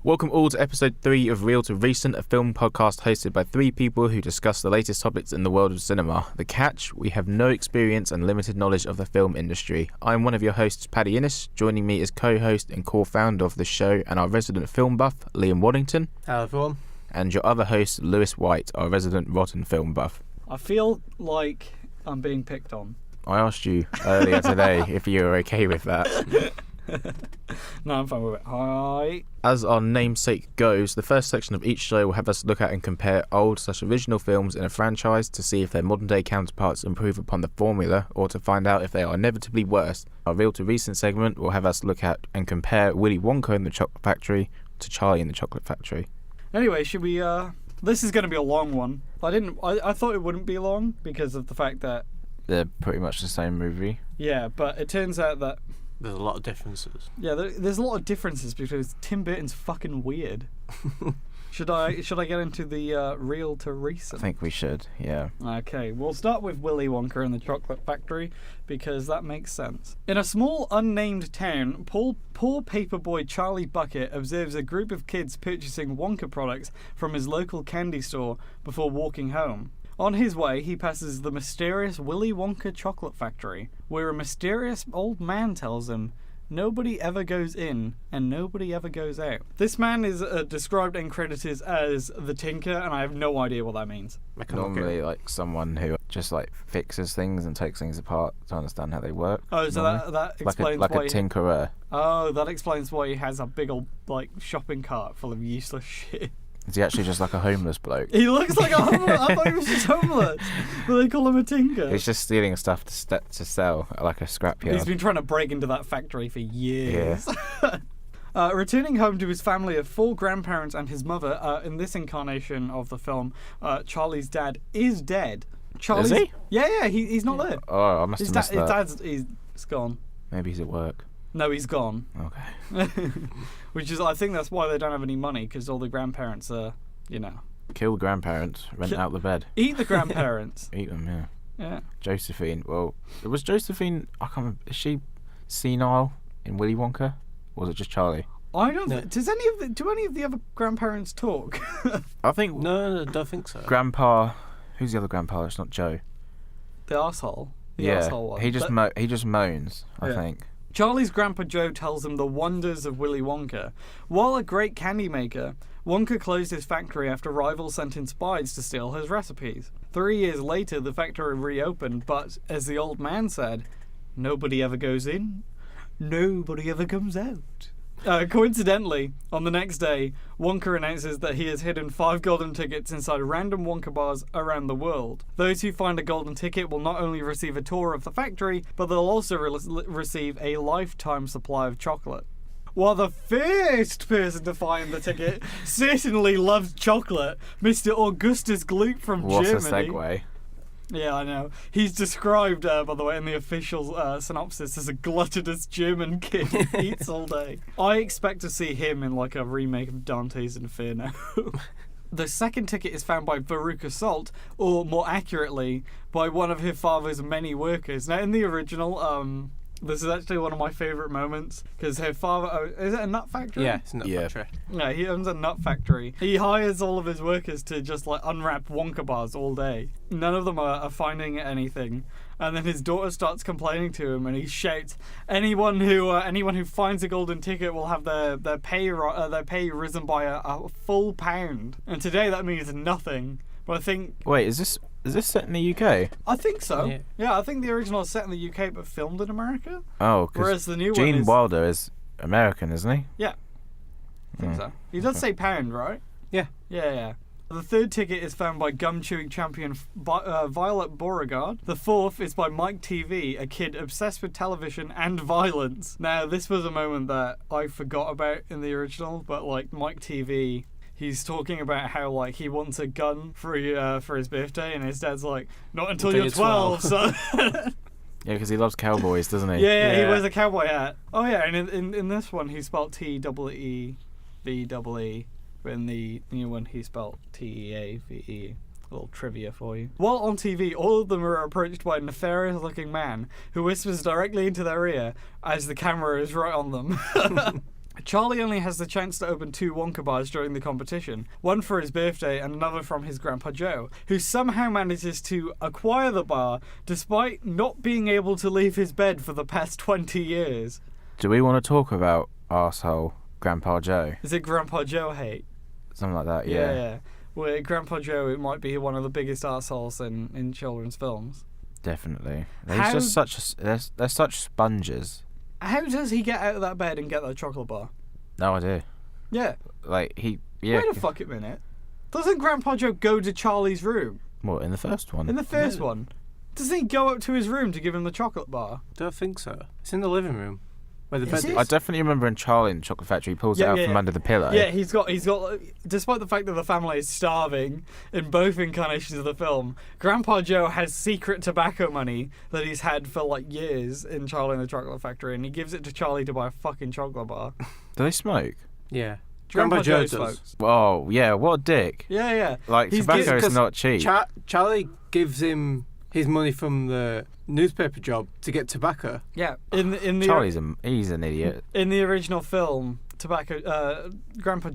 Welcome all to episode 3 of Reel2Recent, a film podcast hosted by 3 people who discuss the latest topics in the world of cinema. The catch: we have no experience and limited knowledge of the film industry. I'm one of your hosts, Paddy Innes. Joining me is co-host and co-founder of the show and our resident film buff, Liam Waddington. Hello everyone. And your other host, Lewis White, our resident rotten film buff. I feel like I'm being picked on. I asked you earlier today if you were okay with that. No, I'm fine with it. Hi. As our namesake goes, the first section of each show will have us look at and compare old/original films in a franchise to see if their modern-day counterparts improve upon the formula or to find out if they are inevitably worse. Our Reel2Recent segment will have us look at and compare Willy Wonka and the Chocolate Factory to Charlie and the Chocolate Factory. Anyway, should we, this is going to be a long one. I thought it wouldn't be long because of the fact that... They're pretty much the same movie. Yeah, but it turns out that... There's a lot of differences. Yeah, there's a lot of differences because Tim Burton's fucking weird. Should I get into the Reel2Recent? I think we should, yeah. Okay, we'll start with Willy Wonka and the Chocolate Factory because that makes sense. In a small unnamed town, poor paperboy Charlie Bucket observes a group of kids purchasing Wonka products from his local candy store before walking home. On his way, he passes the mysterious Willy Wonka Chocolate Factory, where a mysterious old man tells him, "Nobody ever goes in, and nobody ever goes out." This man is described and credited as the Tinker, and I have no idea what that means. Normally, like, someone who just, like, fixes things and takes things apart to understand how they work. Oh, so that explains like why... a tinkerer. Oh, that explains why he has a big old, like, shopping cart full of useless shit. Is he actually just like a homeless bloke? He looks like a homeless... I thought he was just homeless. But they call him a tinker. He's just stealing stuff to sell at like a scrapyard. He's been trying to break into that factory for years. Yeah. Returning home to his family of 4 grandparents and his mother, in this incarnation of the film, Charlie's dad is dead. Is he? Yeah, he's not there. Oh, I must have missed that. He's gone. Maybe he's at work. No, he's gone. Okay. Which is, I think that's why they don't have any money, because all the grandparents are, Kill the grandparents, rent out the bed. Eat the grandparents. Eat them, yeah. Yeah. Josephine, well, was Josephine, I can't remember, is she senile in Willy Wonka? Or was it just Charlie? I don't know. Do any of the other grandparents talk? I think... No, I don't think so. Grandpa, who's the other grandpa? It's not Joe. The arsehole. Yeah, one. he just moans, I think. Charlie's grandpa Joe tells him the wonders of Willy Wonka. While a great candy maker, Wonka closed his factory after rivals sent in spies to steal his recipes. 3 years later, the factory reopened, but, as the old man said, nobody ever goes in, nobody ever comes out. Coincidentally, on the next day, Wonka announces that he has hidden 5 golden tickets inside random Wonka bars around the world. Those who find a golden ticket will not only receive a tour of the factory, but they'll also receive a lifetime supply of chocolate. While the first person to find the ticket certainly loves chocolate, Mr. Augustus Gloop from Germany. What's a segue? Yeah, I know. He's described, by the way, in the official synopsis as a gluttonous German kid who eats all day. I expect to see him in, like, a remake of Dante's Inferno. The second ticket is found by Veruca Salt, or more accurately, by one of her father's many workers. Now, in the original, this is actually one of my favourite moments, because her father... is it a nut factory? Yeah, it's a nut factory. Yeah, he owns a nut factory. He hires all of his workers to just, like, unwrap Wonka bars all day. None of them are finding anything. And then his daughter starts complaining to him, and he shouts, anyone who finds a golden ticket will have their pay risen by a full £1. And today that means nothing. But I think... Wait, is this set in the UK? I think so. Yeah, I think the original is set in the UK but filmed in America. Oh, whereas the new Gene one is... Wilder is American, isn't he? Yeah. I think so. He does say £1, right? Yeah. Yeah. The third ticket is found by gum-chewing champion Violet Beauregard. The fourth is by Mike TV, a kid obsessed with television and violence. Now, this was a moment that I forgot about in the original, but, like, Mike TV... He's talking about how, like, he wants a gun for his birthday, and his dad's like, not until you're 12, son. Yeah, because he loves cowboys, doesn't he? Yeah, he wears a cowboy hat. Oh, yeah, and in this one, he spelled T-E-E-V-E-E, but in the new one, he spelled T-E-A-V-E. A little trivia for you. While on TV, all of them are approached by a nefarious-looking man who whispers directly into their ear as the camera is right on them. Charlie only has the chance to open 2 Wonka bars during the competition, one for his birthday and another from his Grandpa Joe, who somehow manages to acquire the bar despite not being able to leave his bed for the past 20 years. Do we want to talk about arsehole Grandpa Joe? Is it Grandpa Joe hate? Something like that, yeah. Yeah. Where Grandpa Joe, it might be one of the biggest arseholes in children's films. Definitely. How- They're such sponges. How does he get out of that bed and get that chocolate bar? No idea. Yeah. Like, yeah. Wait a fucking minute. Doesn't Grandpa Joe go to Charlie's room? What, in the first one? In the first one? Doesn't he go up to his room to give him the chocolate bar? Don't think so. It's in the living room. Where the Is bed it? I definitely remember in Charlie in the Chocolate Factory, he pulls it Yeah, out yeah, from yeah. under the pillow. Yeah, he's got. Despite the fact that the family is starving in both incarnations of the film, Grandpa Joe has secret tobacco money that he's had for like years in Charlie and the Chocolate Factory, and he gives it to Charlie to buy a fucking chocolate bar. Do they smoke? Yeah. Grandpa Joe does. smokes. Oh, yeah, what a dick. Yeah, yeah. Like, He's tobacco gives- is not cheap. Charlie gives him his money from the newspaper job to get tobacco. Yeah. In the He's an idiot. in the original film, Grandpa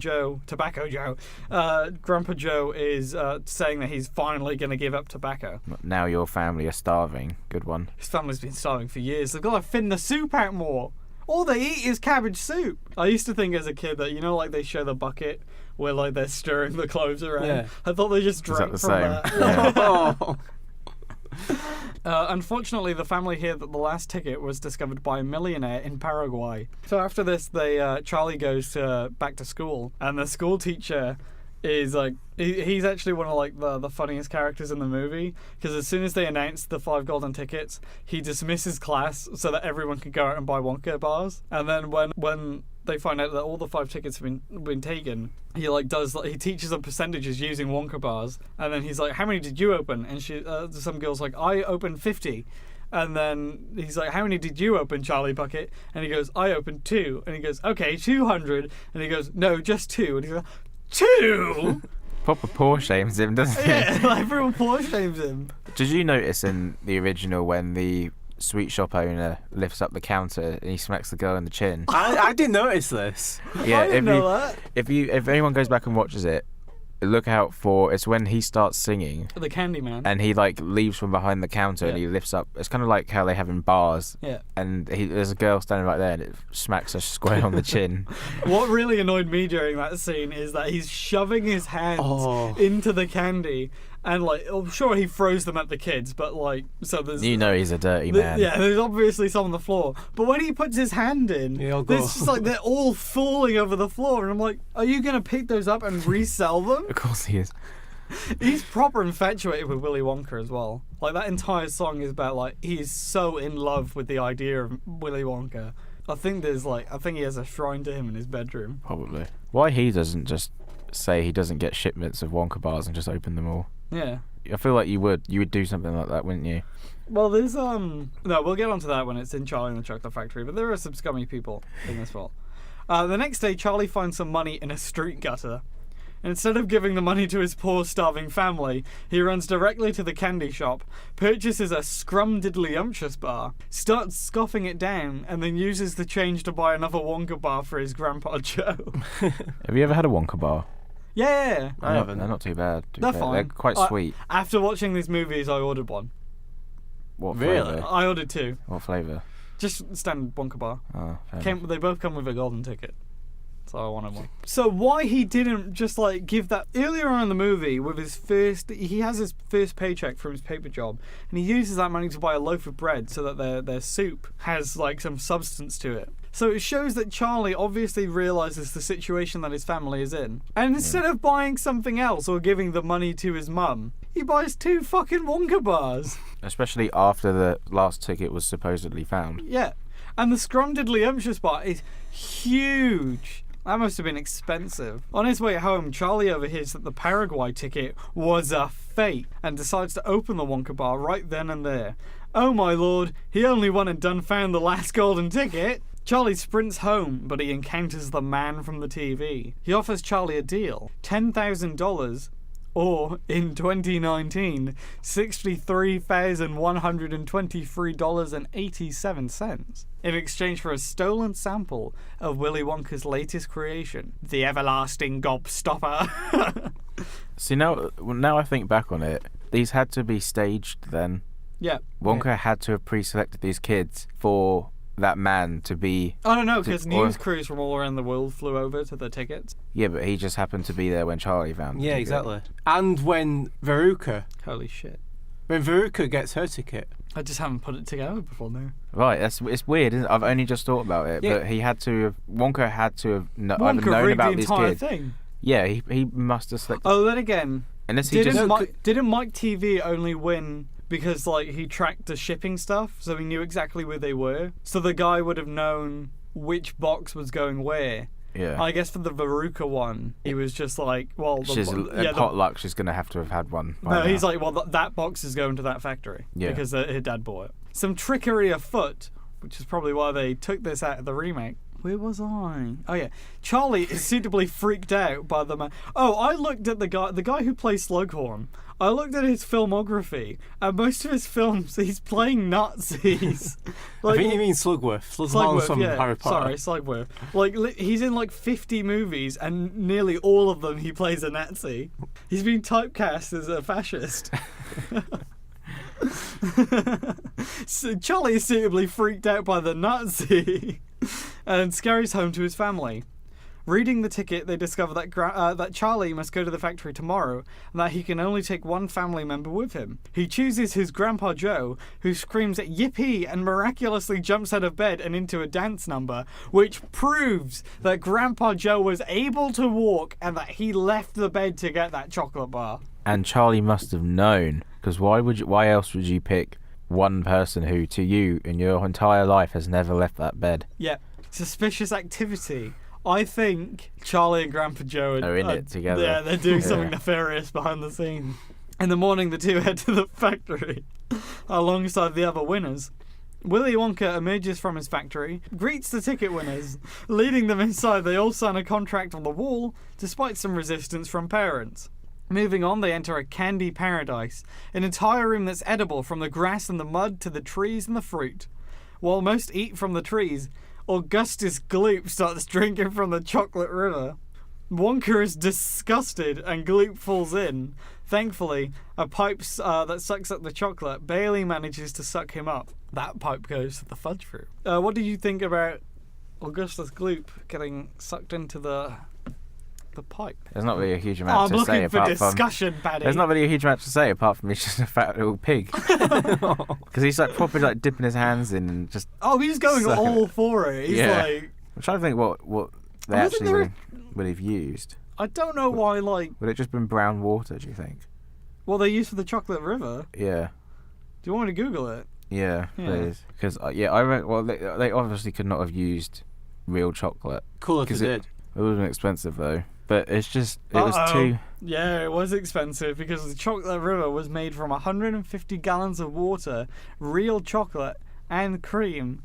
Joe is saying that he's finally going to give up tobacco. Now your family are starving. Good one. His family's been starving for years. They've got to thin the soup out more. All they eat is cabbage soup. I used to think as a kid that, you know, like they show the bucket where like they're stirring the clothes around. Yeah. I thought they just Is drank that the from same? that. Yeah. Oh. Unfortunately, the family hear that the last ticket was discovered by a millionaire in Paraguay. So after this, Charlie goes back to school, and the school teacher is like he's actually one of like the funniest characters in the movie, because as soon as they announce the 5 golden tickets, he dismisses class so that everyone can go out and buy Wonka bars. And then when they find out that all the 5 tickets have been taken, he he teaches them percentages using Wonka bars, and then he's like, "How many did you open?" And some girl's like, "I opened 50." And then he's like, "How many did you open, Charlie Bucket?" And he goes, "I opened 2." And he goes, "Okay, 200." And he goes, "No, just 2." And he's like, 2? Proper poor shames him, doesn't he? Yeah, like everyone poor shames him. Did you notice in the original when the sweet shop owner lifts up the counter and he smacks the girl in the chin? I didn't notice this. Yeah, I didn't know that. if anyone goes back and watches it, look out for it's when he starts singing The Candyman. and he like leaves from behind the counter and Yeah. he lifts up. It's kind of like how they have in bars. Yeah. And there's a girl standing right there and it smacks her square on the chin. What really annoyed me during that scene is that he's shoving his hands into the candy, and like, I'm sure he throws them at the kids, but like, so there's. You know he's a dirty man. Yeah, there's obviously some on the floor, but when he puts his hand in, He'll go. it's just like they're all falling over the floor, and I'm like, are you gonna pick those up and resell them? Of course he is. He's proper infatuated with Willy Wonka as well. Like, that entire song is about like he's so in love with the idea of Willy Wonka. I think he has a shrine to him in his bedroom. Probably. Why he doesn't just say he doesn't get shipments of Wonka bars and just open them all? Yeah. I feel like you would do something like that, wouldn't you? Well, there's no, we'll get onto that when it's in Charlie and the Chocolate Factory, but there are some scummy people in this film. The next day, Charlie finds some money in a street gutter. Instead of giving the money to his poor, starving family, he runs directly to the candy shop, purchases a scrumdiddlyumptious bar, starts scoffing it down, and then uses the change to buy another Wonka bar for his Grandpa Joe. Have you ever had a Wonka bar? Yeah. I haven't. They're not too bad. to be They're fair. fine. They're quite sweet. After watching these movies, I ordered one. What Really? flavour? I ordered 2. What flavour? Just standard Wonka bar. Oh, fair enough. They both come with a golden ticket. So I wanted one. So why he didn't just like give that earlier on in the movie with he has his first paycheck from his paper job, and he uses that money to buy a loaf of bread so that their soup has like some substance to it. So it shows that Charlie obviously realizes the situation that his family is in, and instead of buying something else or giving the money to his mum, he buys 2 fucking Wonka bars. Especially after the last ticket was supposedly found. Yeah, and the scrumdiddlyumptious bar is huge. That must have been expensive. On his way home, Charlie overhears that the Paraguay ticket was a fake and decides to open the Wonka bar right then and there. Oh my lord, he only won and done found the last golden ticket. Charlie sprints home, but he encounters the man from the TV. He offers Charlie a deal, $10,000 Or, in 2019, $63,123.87 in exchange for a stolen sample of Willy Wonka's latest creation, the everlasting gobstopper. See, now I think back on it, these had to be staged then. Yeah. Wonka had to have pre-selected these kids for that man to be... I don't know, because news crews from all around the world flew over to the tickets. Yeah, but he just happened to be there when Charlie found the Yeah, ticket. exactly. And when Veruca Holy shit. gets her ticket. I just haven't put it together before now. Right, it's weird, isn't it? I've only just thought about it, Yeah. but Wonka had to have either Wonka known rigged about the these entire kids. thing. Yeah, he must have selected... Oh, then again, Unless he didn't just... Didn't Mike TV only win because like he tracked the shipping stuff, so he knew exactly where they were? So the guy would have known which box was going where. Yeah. I guess for the Veruca one, he was just like, well... potluck, she's going to have had one by now. he's like, well, that box is going to that factory. Yeah. Because her dad bought it. Some trickery afoot, which is probably why they took this out of the remake. Where was I? Oh yeah, Charlie is suitably freaked out by the man. Oh, I looked at the guy who plays Slughorn. I looked at his filmography, and most of his films he's playing Nazis. I think you mean Slugworth. Slugworth from Harry Potter. Sorry, Slugworth. Like he's in like 50 movies, and nearly all of them he plays a Nazi. He's been typecast as a fascist. So Charlie is suitably freaked out by the Nazi and scurries home to his family. Reading the ticket, they discover that Charlie must go to the factory tomorrow and that he can only take one family member with him. He chooses his Grandpa Joe, who screams at yippee and miraculously jumps out of bed and into a dance number, which proves that Grandpa Joe was able to walk and that he left the bed to get that chocolate bar. And Charlie must have known, because why else would you pick one person who, to you, in your entire life, has never left that bed? Yeah. Suspicious activity. I think Charlie and Grandpa Joe are in it together. Yeah, they're doing something nefarious behind the scenes. In the morning, the two head to the factory alongside the other winners. Willy Wonka emerges from his factory, greets the ticket winners. Leading them inside, they all sign a contract on the wall, despite some resistance from parents. Moving on, they enter a candy paradise, an entire room that's edible from the grass and the mud to the trees and the fruit. While most eat from the trees, Augustus Gloop starts drinking from the chocolate river. Wonka is disgusted and Gloop falls in. Thankfully, a pipe that sucks up the chocolate barely manages to suck him up. That pipe goes to the fudge fruit. What do you think about Augustus Gloop getting sucked into the pipe? There's not really a huge amount to say apart from... I'm looking for discussion, Paddy. There's not really a huge amount to say apart from he's just a fat little pig. Because he's like properly like dipping his hands in and just... Oh, he's going all for it. He's like... I'm trying to think what they actually would have used. I don't know why, like... Would it just been brown water, do you think? Well, they used for the chocolate river. Yeah. Do you want me to Google it? Yeah, please. Because, they obviously could not have used real chocolate. Cool if they did. It would have been expensive, though. But it's just, it was too... Yeah, it was expensive because the chocolate river was made from 150 gallons of water, real chocolate, and cream.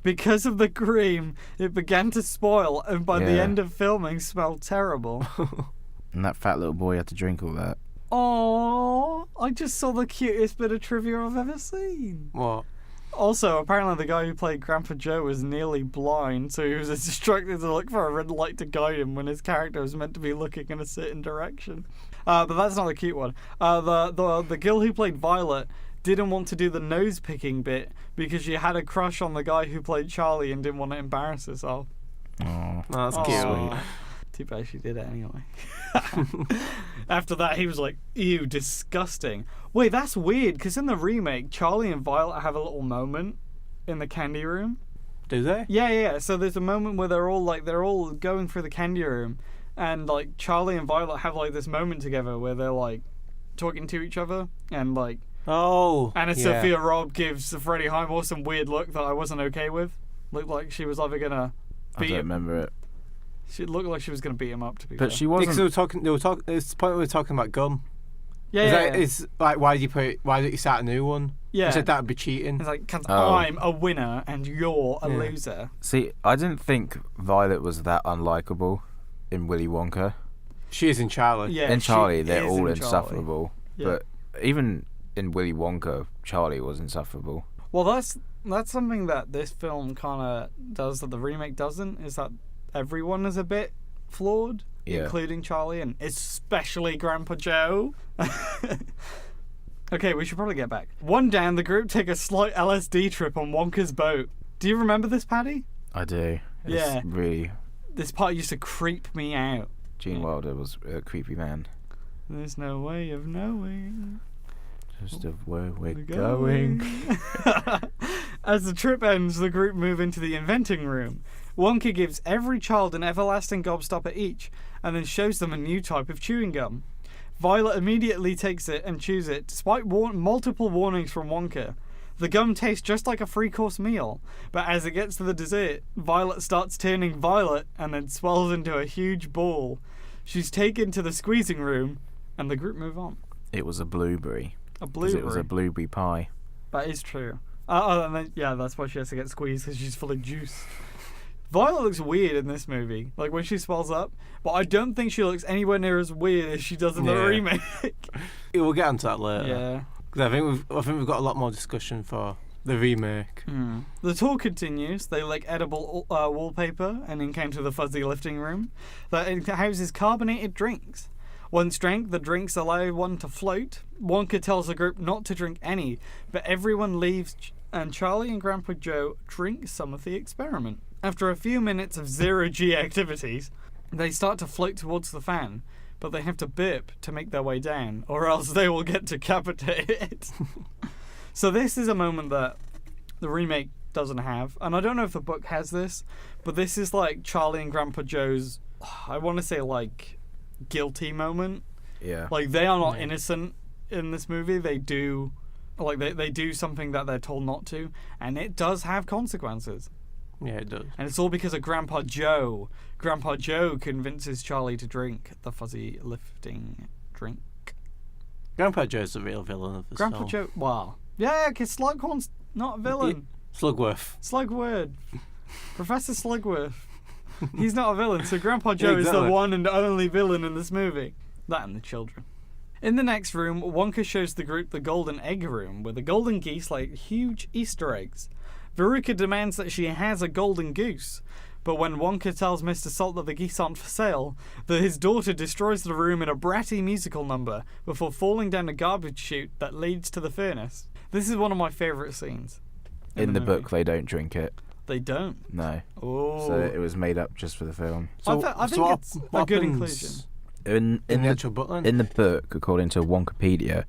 Because of the cream, it began to spoil, and by the end of filming, smelled terrible. And that fat little boy had to drink all that. Oh, I just saw the cutest bit of trivia I've ever seen. What? Also, apparently the guy who played Grandpa Joe was nearly blind, so he was instructed to look for a red light to guide him when his character was meant to be looking in a certain direction. But that's not the cute one. The girl who played Violet didn't want to do the nose-picking bit because she had a crush on the guy who played Charlie and didn't want to embarrass herself. Oh, that's cute. Sweet. Too bad she did it anyway. After that, he was like, ew, disgusting. Wait, that's weird, because in the remake, Charlie and Violet have a little moment in the candy room. Do they? Yeah. So there's a moment where they're all going through the candy room, and like Charlie and Violet have like this moment together where they're like talking to each other, and like Anna Sophia Robb gives Freddie Highmore some weird look that I wasn't okay with. Looked like she was either gonna beat him. I don't remember it. She looked like she was going to beat him up, to be fair. fair. She wasn't. They were talking. It's the point where we were talking about gum. Yeah. It's like, why did you start a new one? Yeah. He said that would be cheating. It's like, I'm a winner and you're a loser. See, I didn't think Violet was that unlikable in Willy Wonka. She is in Charlie. Yeah, In Charlie, she they're is all in Charlie. insufferable. Yeah. But even in Willy Wonka, Charlie was insufferable. Well, that's something that this film kind of does that the remake doesn't, is that everyone is a bit flawed, including Charlie and especially Grandpa Joe. Okay, we should probably get back. One down, the group take a slight LSD trip on Wonka's boat. Do you remember this, Paddy? I do. It's Yeah. really... This part used to creep me out. Gene Wilder was a creepy man. There's no way of knowing Just of where we're going. As the trip ends, the group move into the inventing room. Wonka gives every child an everlasting gobstopper each, and then shows them a new type of chewing gum. Violet immediately takes it and chews it, despite multiple warnings from Wonka. The gum tastes just like a three-course meal, but as it gets to the dessert, Violet starts turning violet and then swells into a huge ball. She's taken to the squeezing room, and the group move on. It was a blueberry. A 'Cause blueberry. it was a blueberry pie. That is true. And then, yeah, that's why she has to get squeezed, because she's full of juice. Violet looks weird in this movie, like when she swells up, but I don't think she looks anywhere near as weird as she does in the remake. We'll get onto that later. Yeah. 'Cause I think we've got a lot more discussion for the remake. The tour continues. They lick edible wallpaper and encounter the fuzzy lifting room that houses carbonated drinks. Once drank, the drinks allow one to float. Wonka tells the group not to drink any, but everyone leaves and Charlie and Grandpa Joe drink some of the experiment. After a few minutes of zero-G activities, they start to float towards the fan, but they have to burp to make their way down, or else they will get decapitated. So this is a moment that the remake doesn't have, and I don't know if the book has this, but this is like Charlie and Grandpa Joe's, I want to say like, guilty moment. Yeah. Like, they are not innocent in this movie. They do, like, they do something that they're told not to, and it does have consequences. Yeah, it does. And it's all because of Grandpa Joe. Grandpa Joe convinces Charlie to drink the fuzzy lifting drink. Grandpa Joe's the real villain of the Grandpa film. Joe, wow. Yeah, because Slughorn's not a villain. Slugworth. Slugword. Professor Slugworth. He's not a villain, so Grandpa Joe is the Exactly. one and only villain in this movie. That and the children. In the next room, Wonka shows the group the golden egg room, where the golden geese lay huge Easter eggs. Veruca demands that she has a golden goose, but when Wonka tells Mr. Salt that the geese aren't for sale, that his daughter destroys the room in a bratty musical number before falling down a garbage chute that leads to the furnace. This is one of my favourite scenes. In the movie. book, they don't drink it. They don't. No. Oh. So it was made up just for the film. I think it's a good inclusion. In the the actual book, then? in the book, according to Wonkapedia,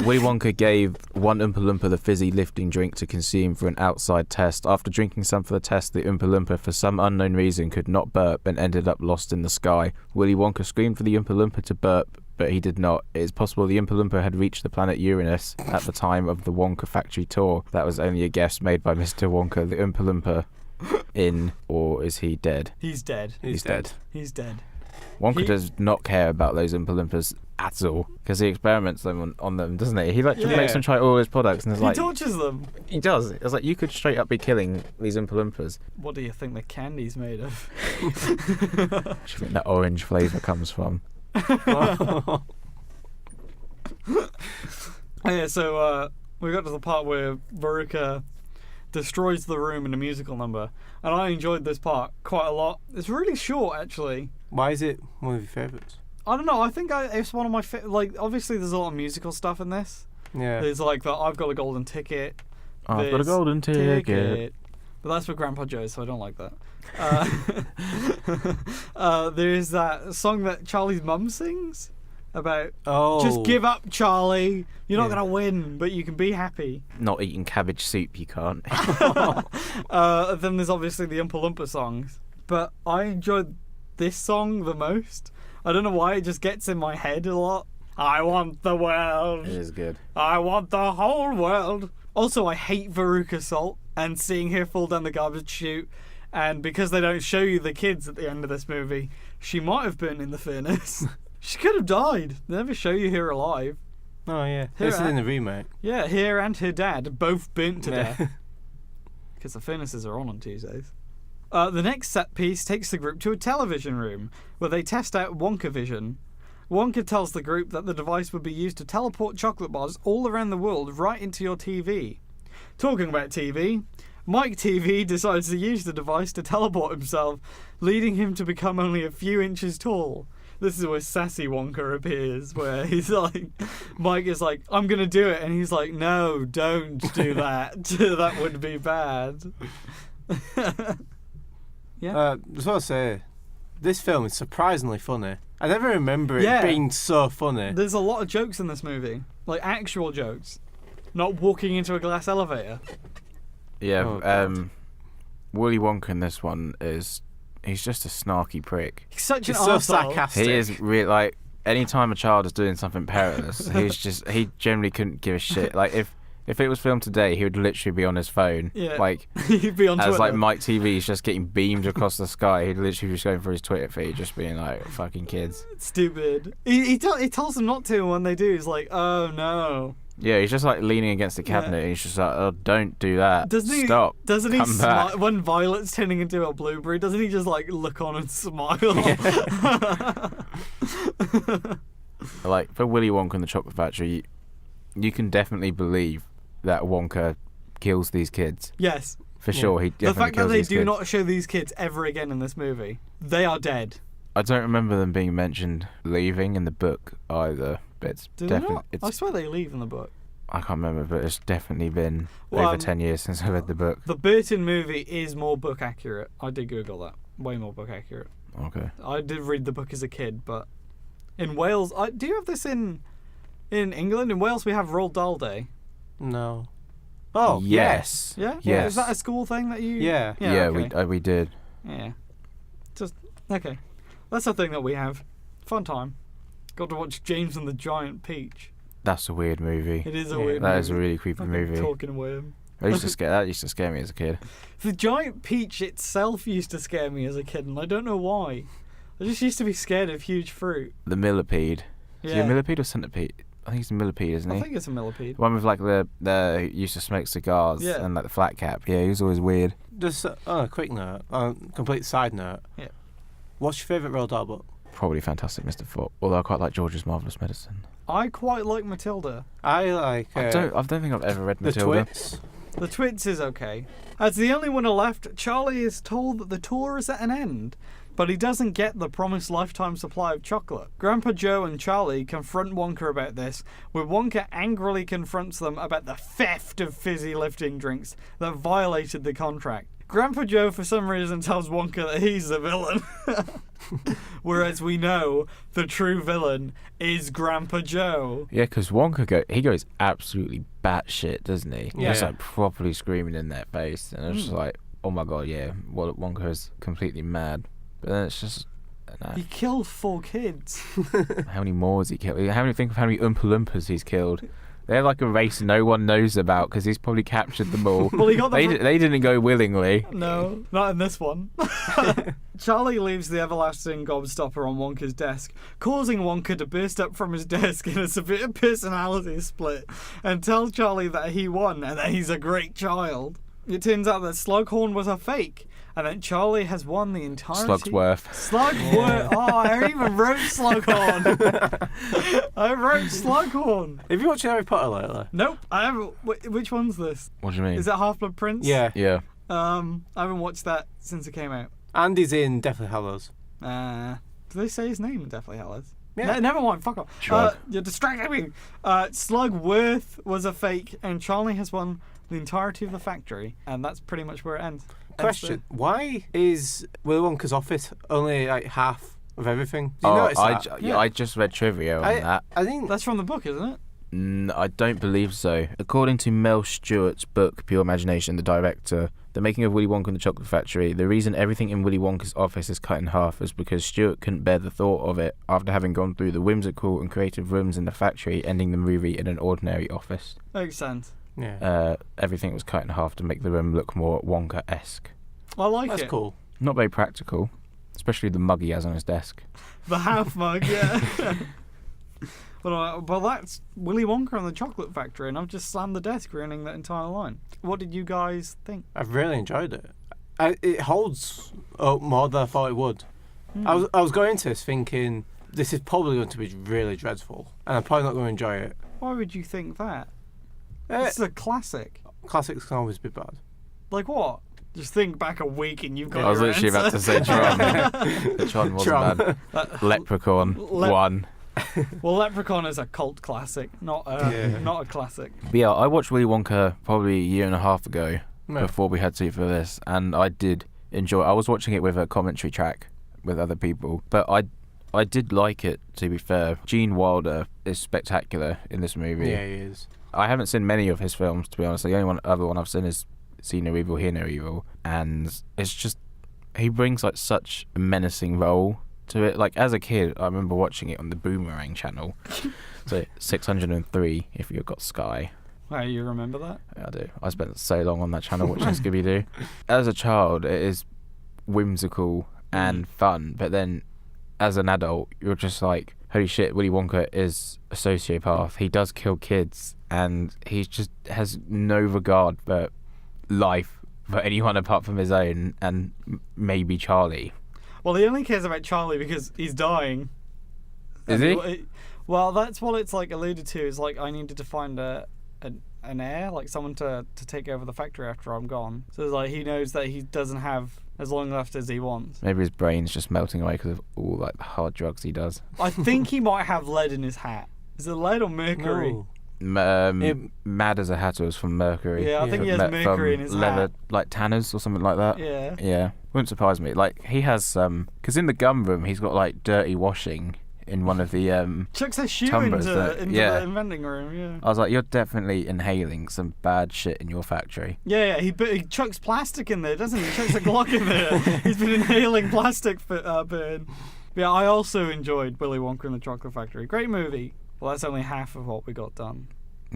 Willy Wonka gave one Oompa Loompa the fizzy lifting drink to consume for an outside test. After drinking some for the test, the Oompa Loompa, for some unknown reason, could not burp and ended up lost in the sky. Willy Wonka screamed for the Oompa Loompa to burp, but he did not. It is possible the Oompa Loompa had reached the planet Uranus at the time of the Wonka factory tour. That was only a guess made by Mr. Wonka. The Oompa Loompa or is he dead? He's dead. He's dead. He's dead. Wonka does not care about those Oompa Loompas at all, because he experiments them on them, doesn't he? He makes them try all his products, and it's He like tortures them. he does. It's like you could straight up be killing these Oompa Loompas. What do you think the candy's made of? Where do you think that orange flavour comes from? Yeah, so we got to the part where Veruca destroys the room in a musical number, and I enjoyed this part quite a lot. It's really short, actually. Why is it one of your favourites? I don't know. I think it's one of my like. Obviously, there's a lot of musical stuff in this. Yeah. There's like the I've got a golden ticket. I've got a There's golden ticket. But that's for Grandpa Joe, so I don't like that. There's that song that Charlie's mum sings about. Oh. Just give up, Charlie. You're not Yeah. gonna win, but you can be happy. Not eating cabbage soup, you can't. Then there's obviously the Oompa Loompa songs, but I enjoyed this song the most. I don't know why, it just gets in my head a lot. I want the world. It is good. I want the whole world. Also, I hate Veruca Salt and seeing her fall down the garbage chute. And because they don't show you the kids at the end of this movie, she might have been in the furnace. She could have died. They never show you her alive. Oh, yeah. Here This is I- in the remake. Yeah, her and her dad both burnt to Yeah. death. Because the furnaces are on Tuesdays. The next set piece takes the group to a television room, where they test out Wonka Vision. Wonka tells the group that the device would be used to teleport chocolate bars all around the world right into your TV. Talking about TV, Mike TV decides to use the device to teleport himself, leading him to become only a few inches tall. This is where sassy Wonka appears, where he's like, Mike is like, I'm going to do it. And he's like, no, don't do that. That would be bad. Yeah. Just want to say, this film is surprisingly funny. I never remember it being so funny. There's a lot of jokes in this movie, like actual jokes, not walking into a glass elevator. Yeah, Willy Wonka in this one he's just a snarky prick. He's such He's an so arsehole. sarcastic. He is like, anytime a child is doing something perilous, he generally couldn't give a shit. Like if it was filmed today, he would literally be on his phone. Yeah. Like He'd be on as Twitter. like Mike TV is just getting beamed across the sky. He'd literally just going through his Twitter feed, just being like, fucking kids. Stupid. He tells them not to, and when they do, he's like, oh no. Yeah, he's just like leaning against the cabinet and he's just like, oh, don't do that. Stop. Doesn't he Come back. when Violet's turning into a blueberry, doesn't he just like look on and smile? Like for Willy Wonka and the Chocolate Factory, you can definitely believe that Wonka kills these kids. Yes. For sure, he definitely The fact that kills they these do kids. not show these kids ever again in this movie, they are dead. I don't remember them being mentioned leaving in the book either. But it's Do they definitely. not? I swear they leave in the book. I can't remember, but it's definitely been Well, over 10 years since I read the book. The Burton movie is more book accurate. I did Google that. Way more book accurate. Okay. I did read the book as a kid, but in Wales, do you have this in England? In Wales, we have Roald Dahl Day. No. Oh, yes. Yeah. Yes. Is that a school thing that you? Yeah. Yeah, okay. we did. Yeah. Just okay. That's a thing that we have. Fun time. Got to watch James and the Giant Peach. That's a weird movie. It is a weird movie. That is a really creepy Fucking movie. Talking worm. That used to scare me as a kid. The Giant Peach itself used to scare me as a kid, and I don't know why. I just used to be scared of huge fruit. The millipede. Is he a Yeah. millipede or centipede? I think he's a millipede, isn't he? I think it's a millipede. The one with like the used to smoke cigars Yeah. and like the flat cap. Yeah, he was always weird. Just on a quick note, complete side note. Yeah. What's your favourite Roald Dahl book? Probably Fantastic Mr. Foot. Although I quite like George's Marvelous Medicine. I quite like Matilda. I like. I don't think I've ever read The Matilda. Twits. The Twits is okay. As the only winner left, Charlie is told that the tour is at an end, but he doesn't get the promised lifetime supply of chocolate. Grandpa Joe and Charlie confront Wonka about this, where Wonka angrily confronts them about the theft of fizzy lifting drinks that violated the contract. Grandpa Joe, for some reason, tells Wonka that he's the villain. Whereas we know the true villain is Grandpa Joe. Yeah, because Wonka goes absolutely batshit, doesn't he? Yeah. He's like properly screaming in their face, and it's just like, oh my god, yeah, Wonka is completely mad. But then it's just, no. He killed 4 kids. How many more has he killed? Think of how many Oompa Loompas he's killed. They're like a race no one knows about because he's probably captured them all. Well, he got them they didn't go willingly. No, not in this one. Charlie leaves the everlasting gobstopper on Wonka's desk, causing Wonka to burst up from his desk in a severe personality split and tells Charlie that he won and that he's a great child. It turns out that Slughorn was a fake and that Charlie has won the entirety... Slugsworth. Slugworth. Oh, I even wrote Slughorn. I wrote Slughorn. Have you watched Harry Potter lately? Nope, I haven't. Which one's this? What do you mean? Is it Half-Blood Prince? Yeah. Yeah. I haven't watched that since it came out. Andy's in Deathly Hallows. Do they say his name in Deathly Hallows? Yeah. Never mind, fuck off. Shrug. You're distracting me. Slugworth was a fake, and Charlie has won the entirety of the factory, and that's pretty much where it ends. Question: Why is Willy Wonka's office only like half of everything? Do you notice that? I just read trivia on that. I think That's from the book, isn't it? I don't believe so. According to Mel Stewart's book, Pure Imagination, the director, The Making of Willy Wonka and the Chocolate Factory, the reason everything in Willy Wonka's office is cut in half is because Stewart couldn't bear the thought of it after having gone through the whimsical and creative rooms in the factory, ending the movie in an ordinary office. Makes sense. yeah. Everything was cut in half to make the room look more Wonka-esque. I like That's it. cool. Not very practical, especially the mug he has on his desk. The half mug, yeah. Well, that's Willy Wonka and the Chocolate Factory, and I've just slammed the desk ruining that entire line. What did you guys think? I've really enjoyed it. It holds up more than I thought it would. I was going into this thinking this is probably going to be really dreadful, and I'm probably not going to enjoy it. Why would you think that? This is a classic. Classics can always be bad. Like what? Just think back a week and you've got. I was your literally answer. about to say Tron. Tron wasn't bad. Leprechaun won. Well, Leprechaun is a cult classic, not a classic. But yeah, I watched Willy Wonka probably a year and a half ago before we had to for this, and I did enjoy it. I was watching it with a commentary track with other people, but I did like it, to be fair. Gene Wilder is spectacular in this movie. Yeah, he is. I haven't seen many of his films, to be honest. The only other one I've seen is See No Evil, Hear No Evil, and it's just, he brings like such a menacing role to it. Like as a kid, I remember watching it on the Boomerang channel, so 603 if you've got Sky. Oh, you remember that? Yeah, I do. I spent so long on that channel watching Scooby-Doo. As a child, it is whimsical and fun, but then as an adult, you're just like, holy shit, Willy Wonka is a sociopath. He does kill kids, and he just has no regard for life for anyone apart from his own, and maybe Charlie. Well, he only cares about Charlie because he's dying. Is he? Well, that's what it's like alluded to. Is like, I needed to find an heir, like someone to take over the factory after I'm gone. So it's like he knows that he doesn't have as long left as he wants. Maybe his brain's just melting away because of all like the hard drugs he does. I think he might have lead in his hat. Is it lead or mercury? No. Mad as a Hatter was from Mercury. Yeah, I think he has mercury in his leather, hat. like tanners or something like that. Yeah. Wouldn't surprise me. Like he has because in the gun room he's got like dirty washing in one of the chucks a shoe tumbers into the inventing room. Yeah. I was like, you're definitely inhaling some bad shit in your factory. Yeah. He chucks plastic in there, doesn't he? He chucks a Glock in there. He's been inhaling plastic for burn. Yeah, I also enjoyed Willy Wonka and the Chocolate Factory. Great movie. Well, that's only half of what we got done.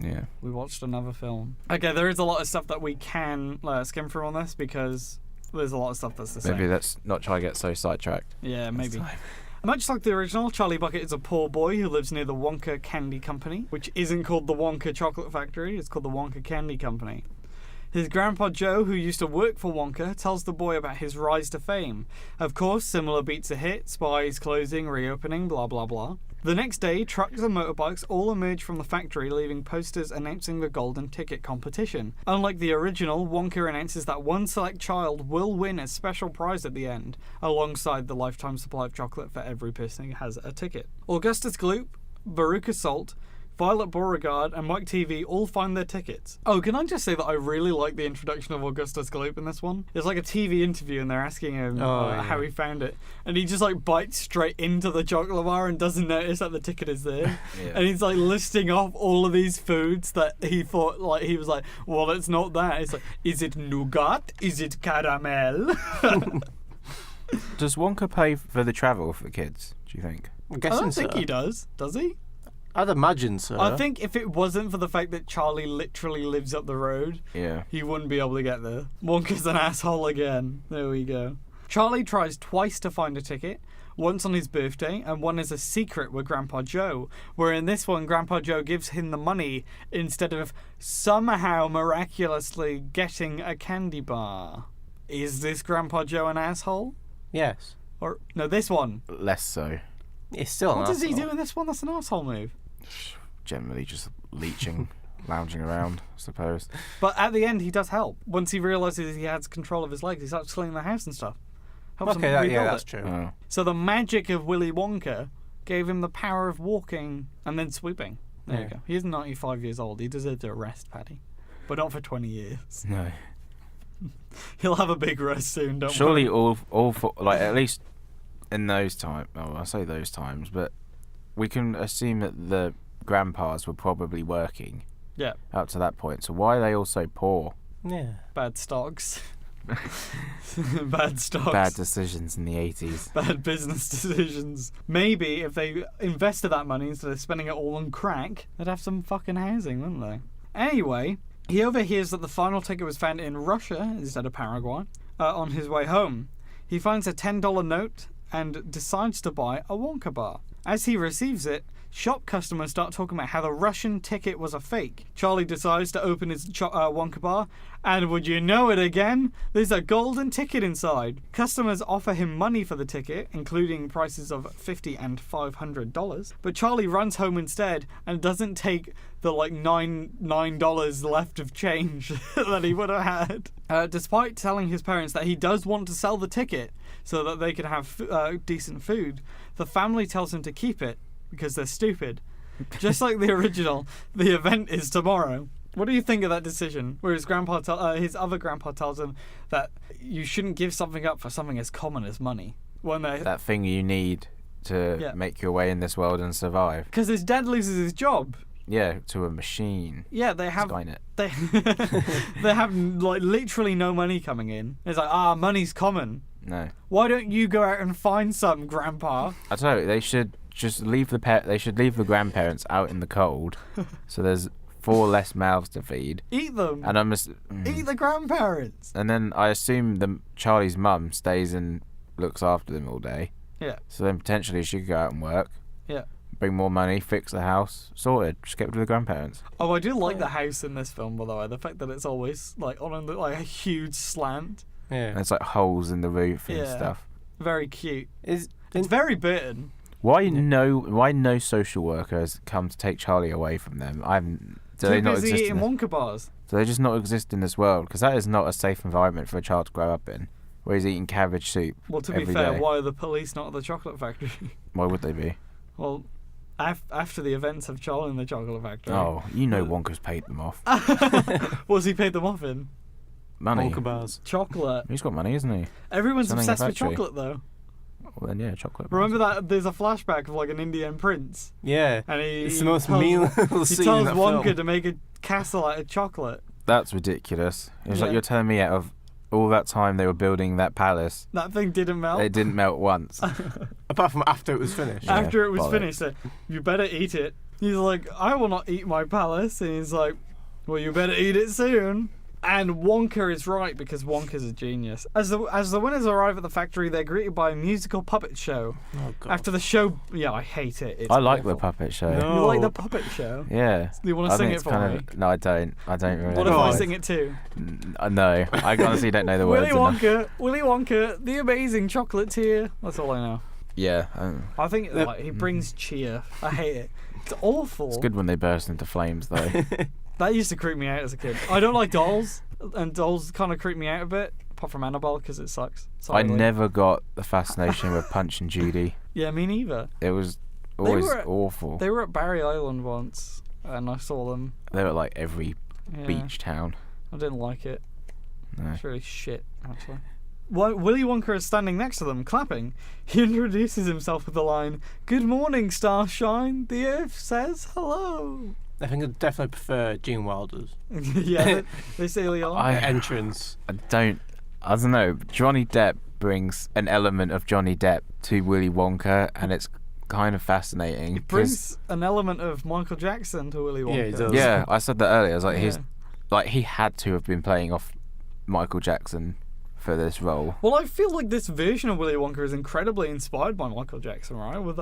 Yeah. We watched another film. Okay, there is a lot of stuff that we can skim through on this because there's a lot of stuff that's the same. Maybe let's not try to get so sidetracked. Yeah, maybe. Much like the original, Charlie Bucket is a poor boy who lives near the Wonka Candy Company, which isn't called the Wonka Chocolate Factory, it's called the Wonka Candy Company. His grandpa Joe, who used to work for Wonka, tells the boy about his rise to fame. Of course, similar beats are hit, Spies closing, reopening, blah blah blah. The next day, trucks and motorbikes all emerge from the factory, leaving posters announcing the golden ticket competition. Unlike the original, Wonka announces that one select child will win a special prize at the end, alongside the lifetime supply of chocolate for every person who has a ticket. Augustus Gloop, Veruca Salt, Violet Beauregard and Mike TV all find their tickets. Oh, can I just say that I really like the introduction of Augustus Gloop in this one? It's like a TV interview and they're asking him how he found it. And he just like bites straight into the chocolate bar and doesn't notice that the ticket is there. Yeah. And he's like listing off all of these foods that he thought, like, he was like, well, it's not that. It's like, is it nougat? Is it caramel? Does Wonka pay for the travel for kids, do you think? I'm guessing I don't think so. he does he? I'd imagine so. I think if it wasn't for the fact that Charlie literally lives up the road, he wouldn't be able to get there. Wonka's an asshole again. There we go. Charlie tries twice to find a ticket, once on his birthday and one as a secret with Grandpa Joe, where in this one Grandpa Joe gives him the money instead of somehow miraculously getting a candy bar. Is this Grandpa Joe an asshole? Yes. Or no, this one. Less so. It's still an What does he asshole. do in this one? That's an asshole move. Generally just leeching, lounging around, I suppose. But at the end, he does help. Once he realises he has control of his legs, he starts cleaning the house and stuff. Helps him rebuild that's it. true. Oh. So the magic of Willy Wonka gave him the power of walking and then sweeping. There you go. He is 95 years old. He deserves a rest, Paddy. But not for 20 years. No. He'll have a big rest soon, don't Surely worry. all for, like, at least in those times, I say those times, but we can assume that the grandpas were probably working up to that point. So why are they all so poor? Yeah. Bad stocks. Bad stocks. Bad decisions in the 80s. Bad business decisions. Maybe if they invested that money instead of spending it all on crack, they'd have some fucking housing, wouldn't they? Anyway, he overhears that the final ticket was found in Russia instead of Paraguay on his way home. He finds a $10 note and decides to buy a Wonka bar. As he receives it, shop customers start talking about how the Russian ticket was a fake. Charlie decides to open his Wonka bar And would you know it again? There's a golden ticket inside. Customers offer him money for the ticket, including prices of $50 and $500. But Charlie runs home instead and doesn't take the $9 left of change that he would have had. Despite telling his parents that he does want to sell the ticket so that they can have decent food, the family tells him to keep it because they're stupid. Just like the original, the event is tomorrow. What do you think of that decision? Where his other grandpa tells him that you shouldn't give something up for something as common as money. That thing you need to make your way in this world and survive. Because his dad loses his job. Yeah, to a machine. Yeah, they have Skynet. They have literally no money coming in. It's like, money's common. No. Why don't you go out and find some, Grandpa? I tell you, they should just leave the grandparents out in the cold, so there's 4 less mouths to feed. Eat them. And Eat the grandparents. And then I assume Charlie's mum stays and looks after them all day. Yeah. So then potentially she could go out and work. Yeah. Bring more money, fix the house, sorted. Just get rid of the grandparents. Oh, I do like the house in this film, by the way. The fact that it's always on a huge slant. Yeah. And it's like holes in the roof and stuff. Very cute. It's very Burton. Why no social workers come to take Charlie away from them? Do they not busy exist eating Wonka bars. Do they just not exist in this world? Because that is not a safe environment for a child to grow up in, where he's eating cabbage soup. Well, to be fair, why are the police not at the chocolate factory? Why would they be? Well, after the events of Charlie in the chocolate factory. Oh, Wonka's paid them off. What's he paid them off in? Money. Wonka bars. Chocolate. He's got money, isn't he? Everyone's obsessed with chocolate, though. Well, then, yeah, chocolate. Remember that there's a flashback of an Indian prince? Yeah. And it's the most meaningful scene in that film. He tells Wonka to make a castle out of chocolate. That's ridiculous. It was like you're telling me out of all that time they were building that palace. That thing didn't melt? It didn't melt once. Apart from after it was finished. After it was finished, you better eat it. He's like, I will not eat my palace. And he's like, well, you better eat it soon. And Wonka is right, because Wonka's a genius. As the winners arrive at the factory, they're greeted by a musical puppet show. Oh, God. After the show, I hate it. I like the puppet show. No. You like the puppet show? Yeah. Do you want to sing it for me? No, I don't. I don't really. What if I sing it too? No, I honestly don't know the words. Willy Wonka, the amazing chocolatier. That's all I know. Yeah. I think he brings cheer. I hate it. It's awful. It's good when they burst into flames, though. That used to creep me out as a kid. I don't like dolls, and dolls kind of creep me out a bit, apart from Annabelle, because it sucks. Sorry, I never got the fascination with Punch and Judy. Yeah, me neither. It was always awful. They were at Barry Island once, and I saw them. They were like every beach town. I didn't like it. No. It's really shit, actually. While Willy Wonka is standing next to them, clapping, he introduces himself with the line, "Good morning, Starshine. The Earth says hello." I think I'd definitely prefer Gene Wilder's. Yeah, they say entrance. I don't know. Johnny Depp brings an element of Johnny Depp to Willy Wonka, and it's kind of fascinating. It brings an element of Michael Jackson to Willy Wonka. Yeah, he does. Yeah, I said that earlier. I was like, he had to have been playing off Michael Jackson for this role. Well, I feel like this version of Willy Wonka is incredibly inspired by Michael Jackson, right? With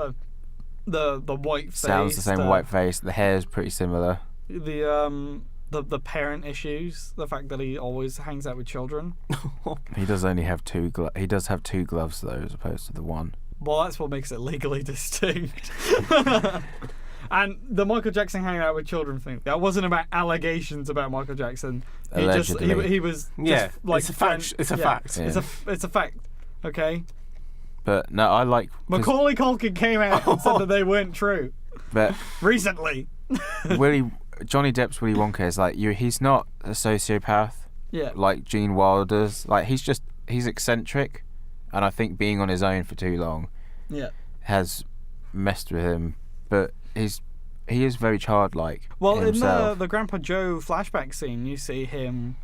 the white face. Sounds the same, white face. The hair's pretty similar. The parent issues, the fact that he always hangs out with children. He does only have two. He does have 2 gloves though, as opposed to the one. Well, that's what makes it legally distinct. And the Michael Jackson hanging out with children thing, that wasn't about allegations about Michael Jackson. Allegedly. He was it's a fact. It's a fact. Yeah. It's a fact. Okay. But no, I like Macaulay Culkin came out and said that they weren't true. But recently, Johnny Depp's Willy Wonka is like he's not a sociopath. Yeah. Like Gene Wilder's. Like he's eccentric, and I think being on his own for too long. Yeah. Has messed with him, but he is very childlike. Well, himself. in the Grandpa Joe flashback scene, you see him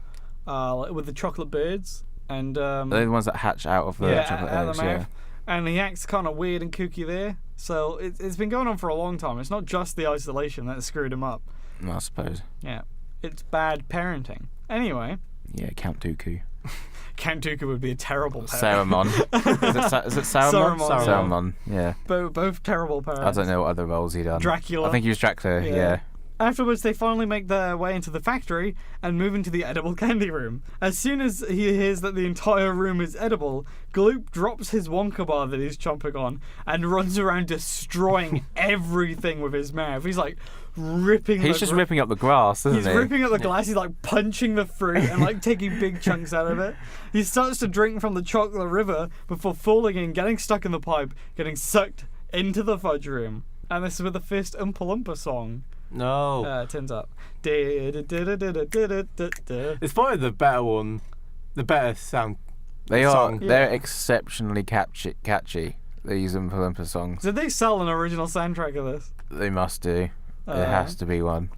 with the chocolate birds, and they're the ones that hatch out of the chocolate eggs. Yeah. And he acts kind of weird and kooky there. So it's been going on for a long time. It's not just the isolation that screwed him up. I suppose. Yeah. It's bad parenting. Anyway. Yeah, Count Dooku. Count Dooku would be a terrible parent. Saruman. Is it Saruman? Saruman. Yeah. Both terrible parents. I don't know what other roles he done. Dracula. I think he was Dracula. Yeah. Afterwards, they finally make their way into the factory and move into the edible candy room. As soon as he hears that the entire room is edible, Gloop drops his Wonka bar that he's chomping on and runs around destroying everything with his mouth. He's like ripping. He's just ripping up the grass, isn't he? He's ripping up the glass. He's like punching the fruit and like taking big chunks out of it. He starts to drink from the chocolate river before falling in, getting stuck in the pipe, getting sucked into the fudge room. And this is with the first Oompa Loompa song. No. Turns up. It's probably the better one. The better sound. They are. Song. They're exceptionally catchy. These Oompa Loompa songs. Did they sell an original soundtrack of this? They must do. There has to be one.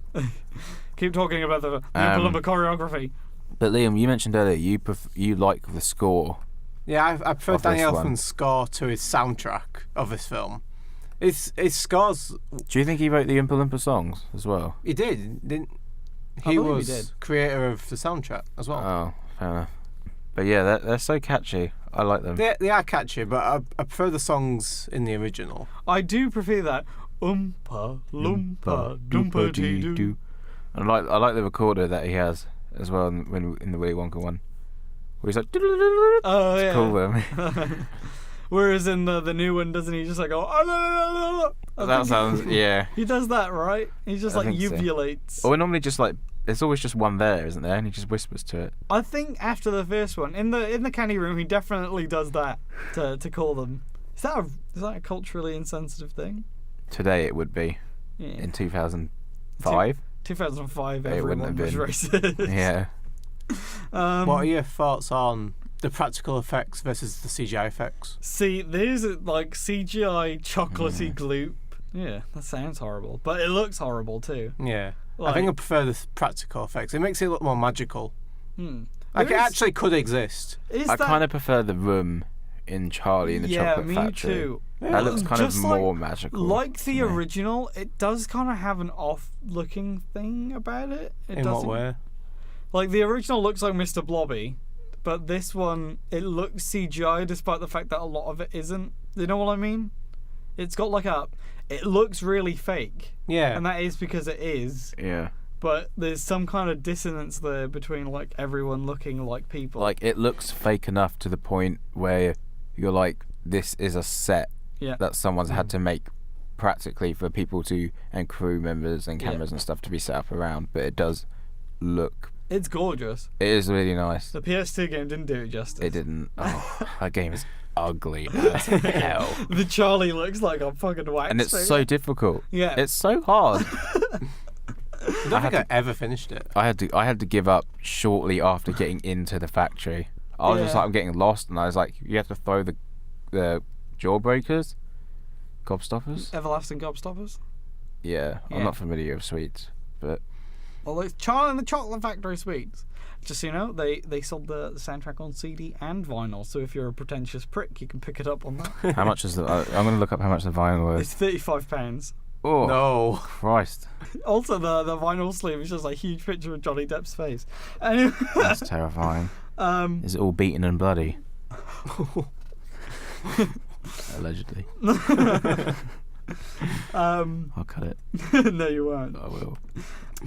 Keep talking about the Oompa Loompa choreography. But Liam, you mentioned earlier you like the score. Yeah, I prefer Of Danny this one. Elfman's score to his soundtrack of this film. His scores. Do you think he wrote the Oompa Loompa songs as well? He didn't. I He believe was he did. creator of the soundtrack as well. Oh, fair enough. But yeah, they're so catchy. I like them. They are catchy, but I prefer the songs in the original. I do prefer that. Oompa Loompa Doompa Dee Doo. I like the recorder that he has as well in the Willy Wonka one, where he's like. Oh It's yeah. cool, man. Whereas in the new one, doesn't he just like go? That sounds yeah. He does that, right? He just I like think so. uvulates. Or we normally just like there's always just one there, isn't there? And he just whispers to it. I think after the first one, in the candy room, he definitely does that to call them. Is that a culturally insensitive thing? Today it would be. Yeah. In 2005. 2005, It wouldn't everyone have was been. racist. Yeah. What are your thoughts on the practical effects versus the CGI effects? See, there's like CGI chocolatey gloop. Yeah, that sounds horrible, but it looks horrible too. Yeah. I Like- think I prefer the practical effects. It makes it look more magical. Like it There is- actually could exist. Is I that- kind of prefer the room in Charlie in the yeah, Chocolate me Factory. too. That looks kind of Just like- more magical. Like the to me. original, it does kind of have an off-looking thing about it. It In what doesn't- way? Like the original looks like Mr. Blobby, but this one it looks CGI despite the fact that a lot of it isn't. You know what I mean? It's got like it looks really fake, Yeah. and that is because it is. Yeah. But there's some kind of dissonance there between like everyone looking like people. Like it looks fake enough to the point where you're like, this is a set yeah, that someone's had to make practically for people to and crew members and Yeah. cameras and stuff to be set up around. But it does look. it's gorgeous. It is really nice. The PS2 game didn't do it justice. It didn't. Oh, that game is ugly as hell. The Charlie looks like a fucking wax And it's figure. so difficult. Yeah. It's so hard. I don't think I ever finished it. I had to give up shortly after getting into the factory. I was just Yeah. like, I'm getting lost, and I was like, you have to throw the jawbreakers, gobstoppers. Everlasting Gobstoppers. Yeah, Yeah. I'm not familiar with sweets, but Well, it's Charlie and the Chocolate Factory sweets. Just so you know, they sold the soundtrack on CD and vinyl. So if you're a pretentious prick, you can pick it up on that. how much is the? I'm gonna look up how much the vinyl It's is. £35. Oh No. Christ, Also, the vinyl sleeve is just a huge picture of Johnny Depp's face. Anyway, that's terrifying. Is it all beaten and bloody? Allegedly. I'll cut it. No, you won't. I will.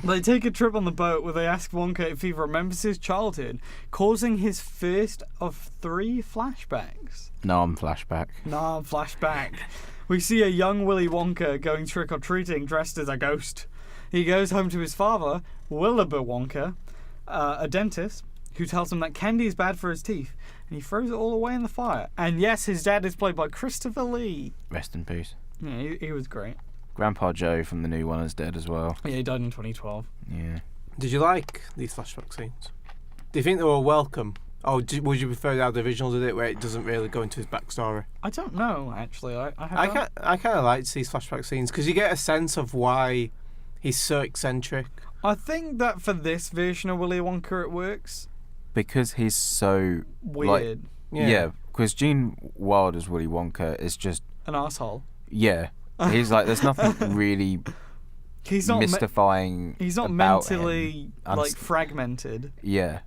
They take a trip on the boat where they ask Wonka if he remembers his childhood, causing his first of 3 flashbacks. No, I'm flashback. Nah, flashback. We see a young Willy Wonka going trick-or-treating dressed as a ghost. He goes home to his father, Willy Wonka, a dentist, who tells him that candy is bad for his teeth, and he throws it all away in the fire. And yes, his dad is played by Christopher Lee. Rest in peace. Yeah, he was great. Grandpa Joe from the new one is dead as well. Yeah, he died in 2012. Yeah. Did you like these flashback scenes? Do you think they were welcome? Or would you prefer how the original did it, where it doesn't really go into his backstory? I don't know, actually. I kind of liked these flashback scenes because you get a sense of why he's so eccentric. I think that for this version of Willy Wonka, it works. Because he's so Weird. yeah. Because Gene Wilder's Willy Wonka is just An asshole. yeah. He's like there's nothing really He's not. mystifying. He's not about mentally him. like fragmented. Yeah,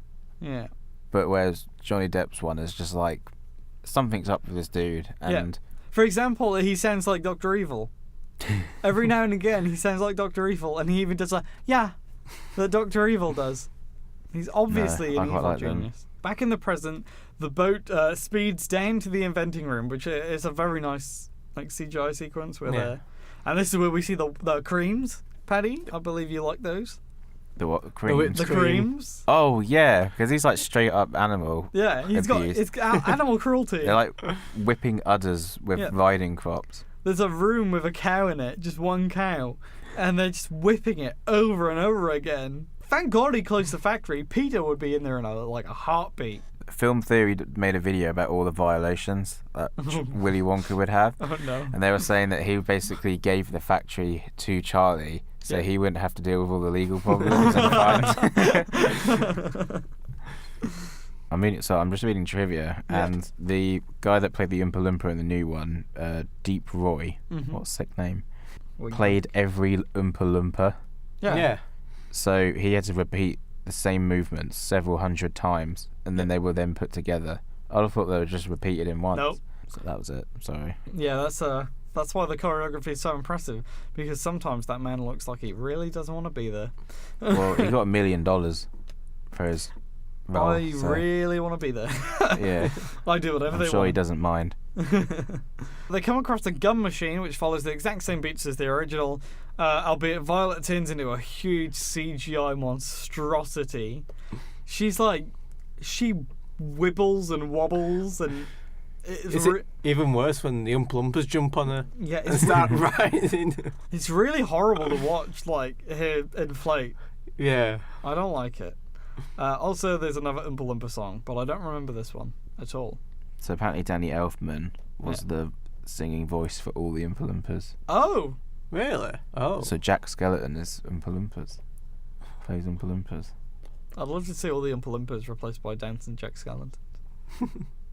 Yeah. but whereas Johnny Depp's one is just like something's up with this dude, and For example, he sounds like Dr. Evil. Every now and again, he sounds like Dr. Evil, and he even does yeah, that Dr. Evil does. He's obviously an evil genius. Back in the present, the boat speeds down to the inventing room, which is a very nice CGI sequence where they're... And this is where we see the creams. Paddy, I believe you like those. The what? Creams? The creams. Oh, yeah, because he's like straight up animal. Yeah, it's animal cruelty. They're like whipping udders with riding crops. There's a room with a cow in it, just one cow, and they're just whipping it over and over again. Thank God he closed the factory. Peter would be in there in a heartbeat. Film Theory made a video about all the violations that Willy Wonka would have. Oh, no. And they were saying that he basically gave the factory to Charlie so he wouldn't have to deal with all the legal problems and fines. I'm just reading trivia, and the guy that played the Oompa Loompa in the new one, Deep Roy, what a sick name, played every Oompa Loompa. Yeah. So he had to repeat the same movements several hundred times, and then they were then put together. I thought they were just repeated in once. Nope. So that was it. Sorry. Yeah, that's why the choreography is so impressive, because sometimes that man looks like he really doesn't want to be there. Well, he got $1 million for his role. I really want to be there. Yeah. I do whatever they want. I'm sure he doesn't mind. They come across a gun machine which follows the exact same beats as the original, albeit Violet turns into a huge CGI monstrosity. She wibbles and wobbles, and is it even worse when the Oompa Loompas jump on her and start rising? It's really horrible to watch, her inflate. Yeah. I don't like it. Also, there's another Oompa Loompa song, but I don't remember this one at all. So apparently Danny Elfman was the singing voice for all the Oompa Loompas. Oh! Really? Oh. So Jack Skeleton is Oompa Loompas. Plays Oompa Loompas. I'd love to see all the Oompa Loompas replaced by dancing Jack Skeleton.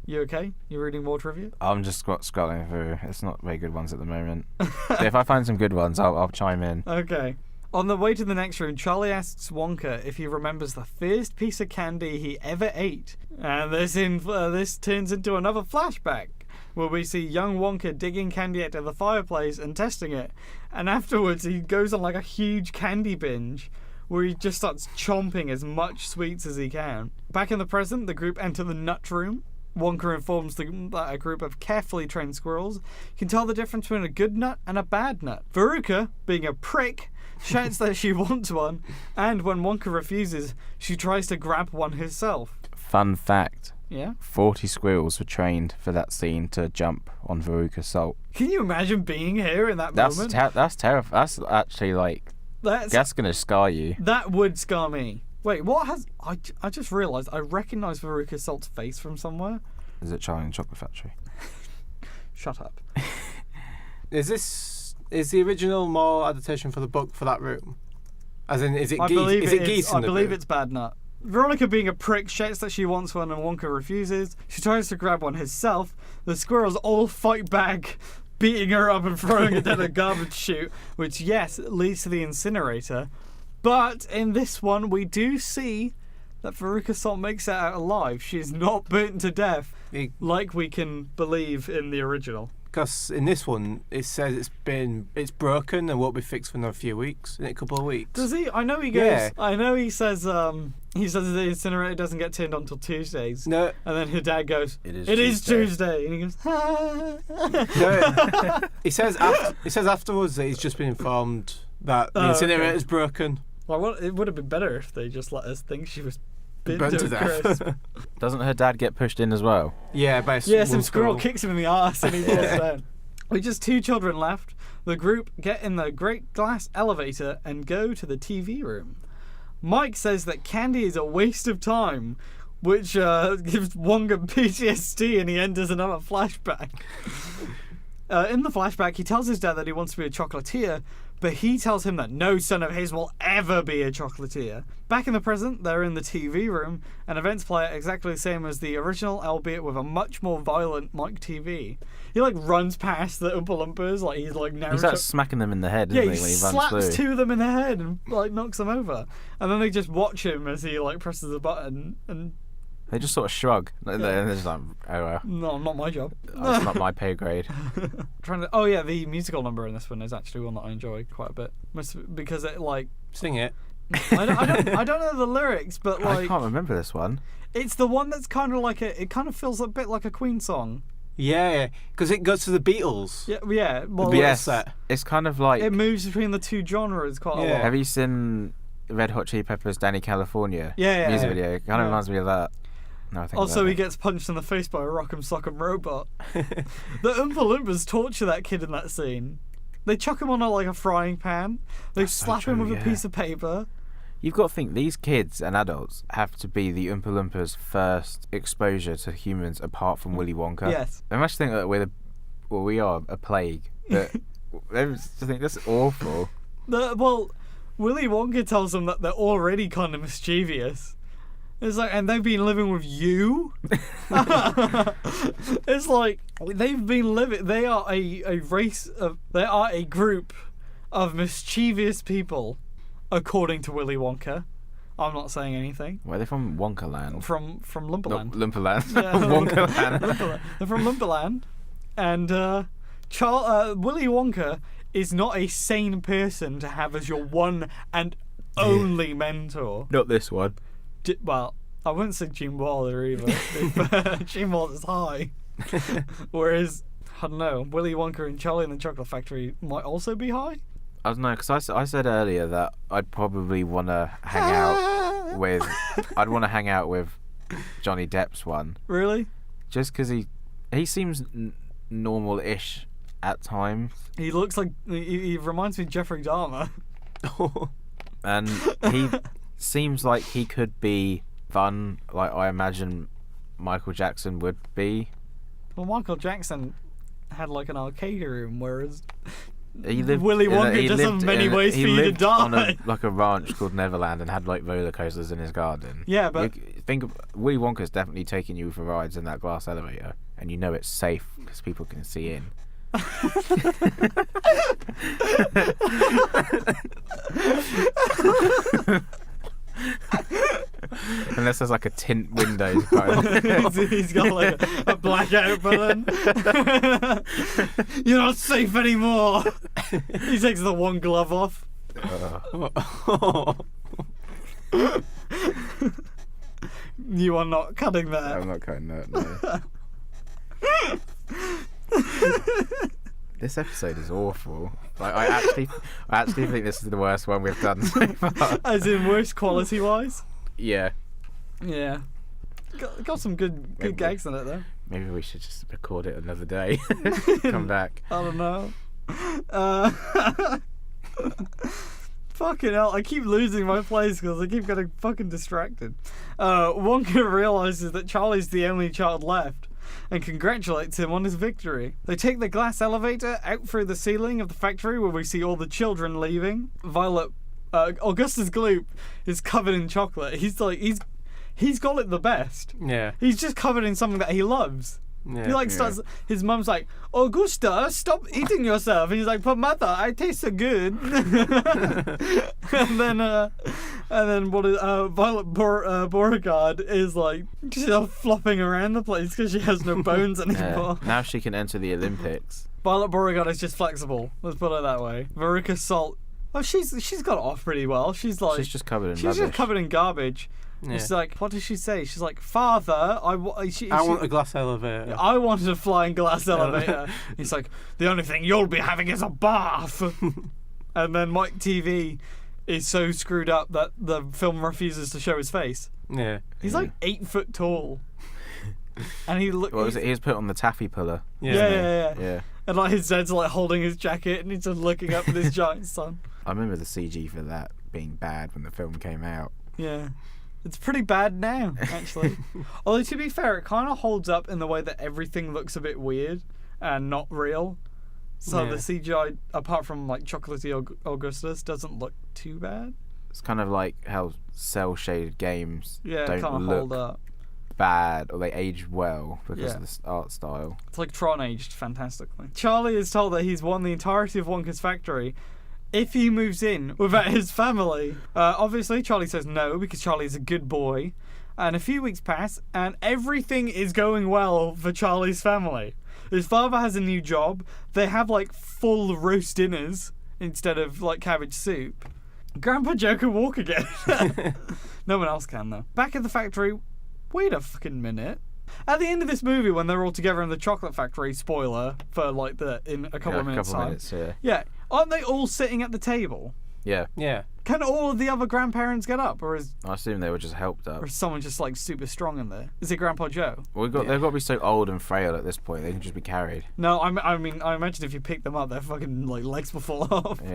You okay? You reading more trivia? I'm just scrolling through. It's not very good ones at the moment. But if I find some good ones, I'll chime in. Okay. On the way to the next room, Charlie asks Wonka if he remembers the first piece of candy he ever ate. And this turns into another flashback, where we see young Wonka digging candy out of the fireplace and testing it. And afterwards, he goes on a huge candy binge, where he just starts chomping as much sweets as he can. Back in the present, the group enter the nut room. Wonka informs that a group of carefully trained squirrels can tell the difference between a good nut and a bad nut. Veruca, being a prick, shouts that she wants one, and when Wonka refuses, she tries to grab one herself. Fun fact. Yeah? 40 squirrels were trained for that scene to jump on Veruca's salt. Can you imagine being here in that moment? That's terrifying. That's actually that's going to scar you. That would scar me. Wait, what has... I just realised I recognise Veruca Salt's face from somewhere. Is it Charlie and the Chocolate Factory? Shut up. Is the original more adaptation for the book for that room? As in, is it geese? I believe it's Bad Nut. Veronica, being a prick, shouts that she wants one and Wonka refuses. She tries to grab one herself. The squirrels all fight back, beating her up and throwing her down a garbage chute, which, yes, leads to the incinerator. But in this one, we do see that Veruca Salt makes it out alive. She is not burnt to death, like we can believe in the original. Because in this one, it says it's broken and won't be fixed for another few weeks, in a couple of weeks. Does he? I know he goes. Yeah. I know he says. He says the incinerator doesn't get turned on until Tuesdays. No. And then her dad goes, It is Tuesday. And he goes, No. He says afterwards that he's just been informed that the incinerator's broken. Well, it would have been better if they just let us think she was burnt to death. Doesn't her dad get pushed in as well? Yeah, by some squirrel kicks him in the arse and he falls down. With just 2 children left, the group get in the great glass elevator and go to the TV room. Mike says that candy is a waste of time, which gives Wonka PTSD and he enters another flashback. In the flashback, he tells his dad that he wants to be a chocolatier, but he tells him that no son of his will ever be a chocolatier. Back in the present, they're in the TV room, and events play out exactly the same as the original, albeit with a much more violent Mike TV. He runs past the Oompa Loompas, he's now... He starts smacking them in the head, doesn't he, when he runs through? Slaps 2 of them in the head and knocks them over. And then they just watch him as he presses the button and They just sort of shrug. And they're just like, oh well, No, not my job. that's not my pay grade. Oh yeah, the musical number in this one is actually one that I enjoy quite a bit. Because it like Sing it. I don't know the lyrics, but I like can't remember this one. it's the one that's kind of like it kind of feels a bit like a Queen song. Yeah, because it goes to the Beatles. Yeah. Well, Yes, set. it's kind of like. it moves between the two genres quite a Yeah. lot. Have you seen Red Hot Chili Peppers' Danny California Yeah. music video? It kind of Yeah. reminds me of that. No, I think Also, about he it. gets punched in the face by a Rock'em Sock'em robot. The Oompa Loompas torture that kid in that scene. They chuck him on a frying pan. They That's so slap him true, with yeah. a piece of paper. You've got to think these kids and adults have to be the Oompa Loompas' first exposure to humans, apart from Willy Wonka. Yes. They must think that we are a plague. That they just think that's awful. Willy Wonka tells them that they're already kind of mischievous. It's like, and they've been living with you? It's like, they've been living... They are a race of... They are a group of mischievous people, according to Willy Wonka. I'm not saying anything. Where are they from? Wonkaland. From Lumberland. Not Lumperland. Yeah. Wonkaland. Lumberland. They're from Lumberland. And Willy Wonka is not a sane person to have as your one and only mentor. Not this one. Well, I wouldn't say Gene Wilder either. Gene Wilder's high. Whereas, I don't know, Willy Wonka and Charlie and the Chocolate Factory might also be high. I don't know, because I said earlier that I'd probably want to hang out with... I'd want to hang out with Johnny Depp's one. Really? Just because he seems normal-ish at times. He looks like... He reminds me of Jeffrey Dahmer. And he seems like he could be fun, like I imagine Michael Jackson would be. Well, Michael Jackson had like an arcade room, whereas He lived Willy in Wonka he just lived have many in- ways he for you to lived on die. a ranch called Neverland and had like roller coasters in his garden. Yeah, but Willy Wonka's definitely taking you for rides in that glass elevator, and you know it's safe because people can see in. Unless there's like a tint window. he's got like a blackout button. You're not safe anymore. He takes the one glove off. You are not cutting that. I'm not cutting that. No. This episode is awful. Like I actually think this is the worst one we've done so far. As in worst quality wise. Yeah. Yeah. Got some good gags in it though. Maybe we should just record it another day. Come back. I don't know. Fucking hell, I keep losing my place because I keep getting fucking distracted. Wonka realises that Charlie's the only child left and congratulates him on his victory. They take the glass elevator out through the ceiling of the factory where we see all the children leaving. Augustus Gloop is covered in chocolate. He's got it the best. Yeah. He's just covered in something that he loves. Yeah. He starts. His mum's like, Augusta, stop eating yourself. And he's like, but mother, I taste so good. and then Violet Beauregard is like just flopping around the place because she has no bones anymore. Now she can enter the Olympics. Violet Beauregard is just flexible. Let's put it that way. Veruca Salt. Oh, she's got it off pretty well. She's Just covered in she's rubbish. just covered in garbage. Yeah. She's like, what does she say? She's like, Father, I want a glass elevator. I wanted a flying glass elevator. He's like, the only thing you'll be having is a bath. And then Mike TV is so screwed up that the film refuses to show his face. Yeah. He's like 8 foot tall. And he look. What was it? He was put on the taffy puller. Yeah. And like his dad's like holding his jacket and he's just looking up at his giant son. I remember the CG for that being bad when the film came out. Yeah. It's pretty bad now, actually. Although, to be fair, it kind of holds up in the way that everything looks a bit weird and not real. So Yeah. the CGI, apart from like Chocolatey Augustus, doesn't look too bad. It's kind of like how cel-shaded games Yeah, it kind don't of look hold up. bad, or they age well because Yeah. of the art style. It's like Tron aged fantastically. Charlie is told that he's won the entirety of Wonka's factory if he moves in without his family. Obviously, Charlie says no because Charlie is a good boy. And a few weeks pass, and everything is going well for Charlie's family. His father has a new job. They have like full roast dinners instead of like cabbage soup. Grandpa Joe can walk again. No one else can, though. Back at the factory, wait a fucking minute. At the end of this movie, when they're all together in the chocolate factory, spoiler for like in a couple of minutes time. Yeah, aren't they all sitting at the table? Yeah. Yeah. Can all of the other grandparents get up, or is I assume they were just helped up. or is someone just like super strong in there? Is it Grandpa Joe? Well, they've got to be so old and frail at this point. They can just be carried. No, I mean, I imagine if you pick them up, their fucking like legs will fall off. Yeah.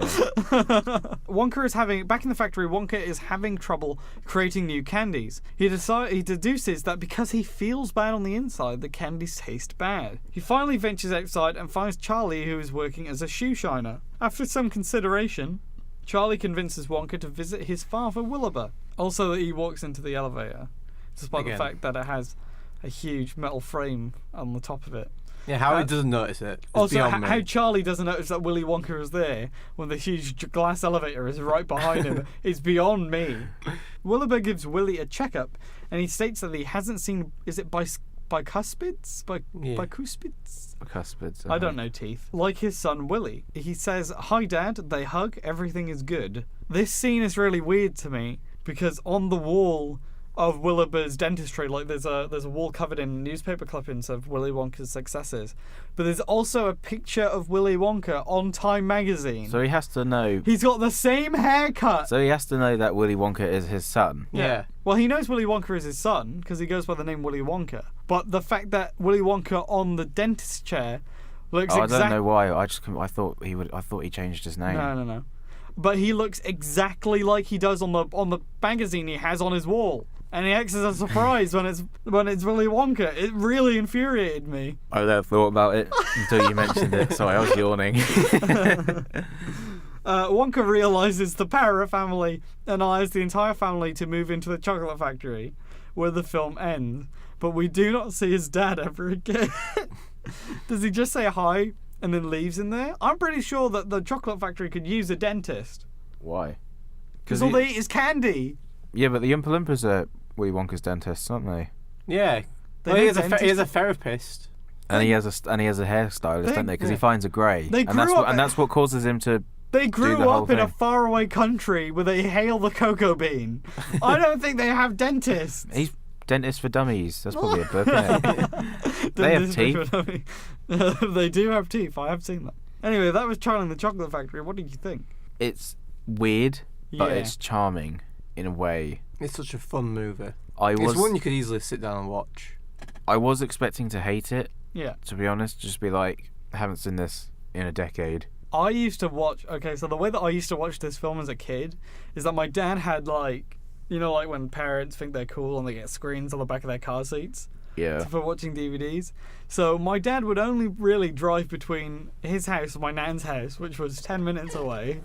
Wonka is back in the factory. Wonka is having trouble creating new candies. He deduces that because he feels bad on the inside, the candies taste bad. He finally ventures outside and finds Charlie, who is working as a shoe shiner. After some consideration, Charlie convinces Wonka to visit his father, Wilbur. Also, that he walks into the elevator, despite the fact that it has a huge metal frame on the top of it. Yeah, how he doesn't notice it. Also, how Charlie doesn't notice that Willy Wonka is there when the huge glass elevator is right behind him is beyond me. Wilbur gives Willy a checkup, and he states that he hasn't seen. Is it bicuspids? Bicuspids? Cuspids. I don't know teeth. Like his son Willy. He says, "Hi Dad," they hug, everything is good. This scene is really weird to me because on the wall of Wilbur's dentistry, like there's a wall covered in newspaper clippings of Willy Wonka's successes. But there's also a picture of Willy Wonka on Time magazine. So he has to know. He's got the same haircut. So he has to know that Willy Wonka is his son. Yeah. Well, he knows Willy Wonka is his son because he goes by the name Willy Wonka. But the fact that Willy Wonka on the dentist chair looks I don't know why. I thought he changed his name. No. But he looks exactly like he does on the magazine he has on his wall. And he acts as a surprise when it's Willy Wonka. It really infuriated me. I never thought about it until you mentioned it. Sorry, I was yawning. Wonka realizes the Parrot family and allows the entire family to move into the chocolate factory, where the film ends. But we do not see his dad ever again. Does he just say hi and then leaves in there? I'm pretty sure that the chocolate factory could use a dentist. Why? Because all they eat is candy. Yeah, but the Oompa Loompas are Willy Wonka's dentists, aren't they? Yeah. He he has a therapist. And he has a hairstylist, don't they? Because he finds a grey. And that's what causes him to. They grew up in a faraway country where they hail the cocoa bean. I don't think they have dentists. He's Dentist for Dummies. That's probably a book, isn't it? They have teeth. They do have teeth. I have seen that. Anyway, that was Charlie and the Chocolate Factory. What did you think? It's weird, but it's charming in a way. It's such a fun movie. It's one you could easily sit down and watch. I was expecting to hate it. Yeah. To be honest, just be like, I haven't seen this in a decade. I used to watch. Okay, so the way that I used to watch this film as a kid is that my dad had like when parents think they're cool and they get screens on the back of their car seats. Yeah. For watching DVDs. So my dad would only really drive between his house and my nan's house, which was 10 minutes away.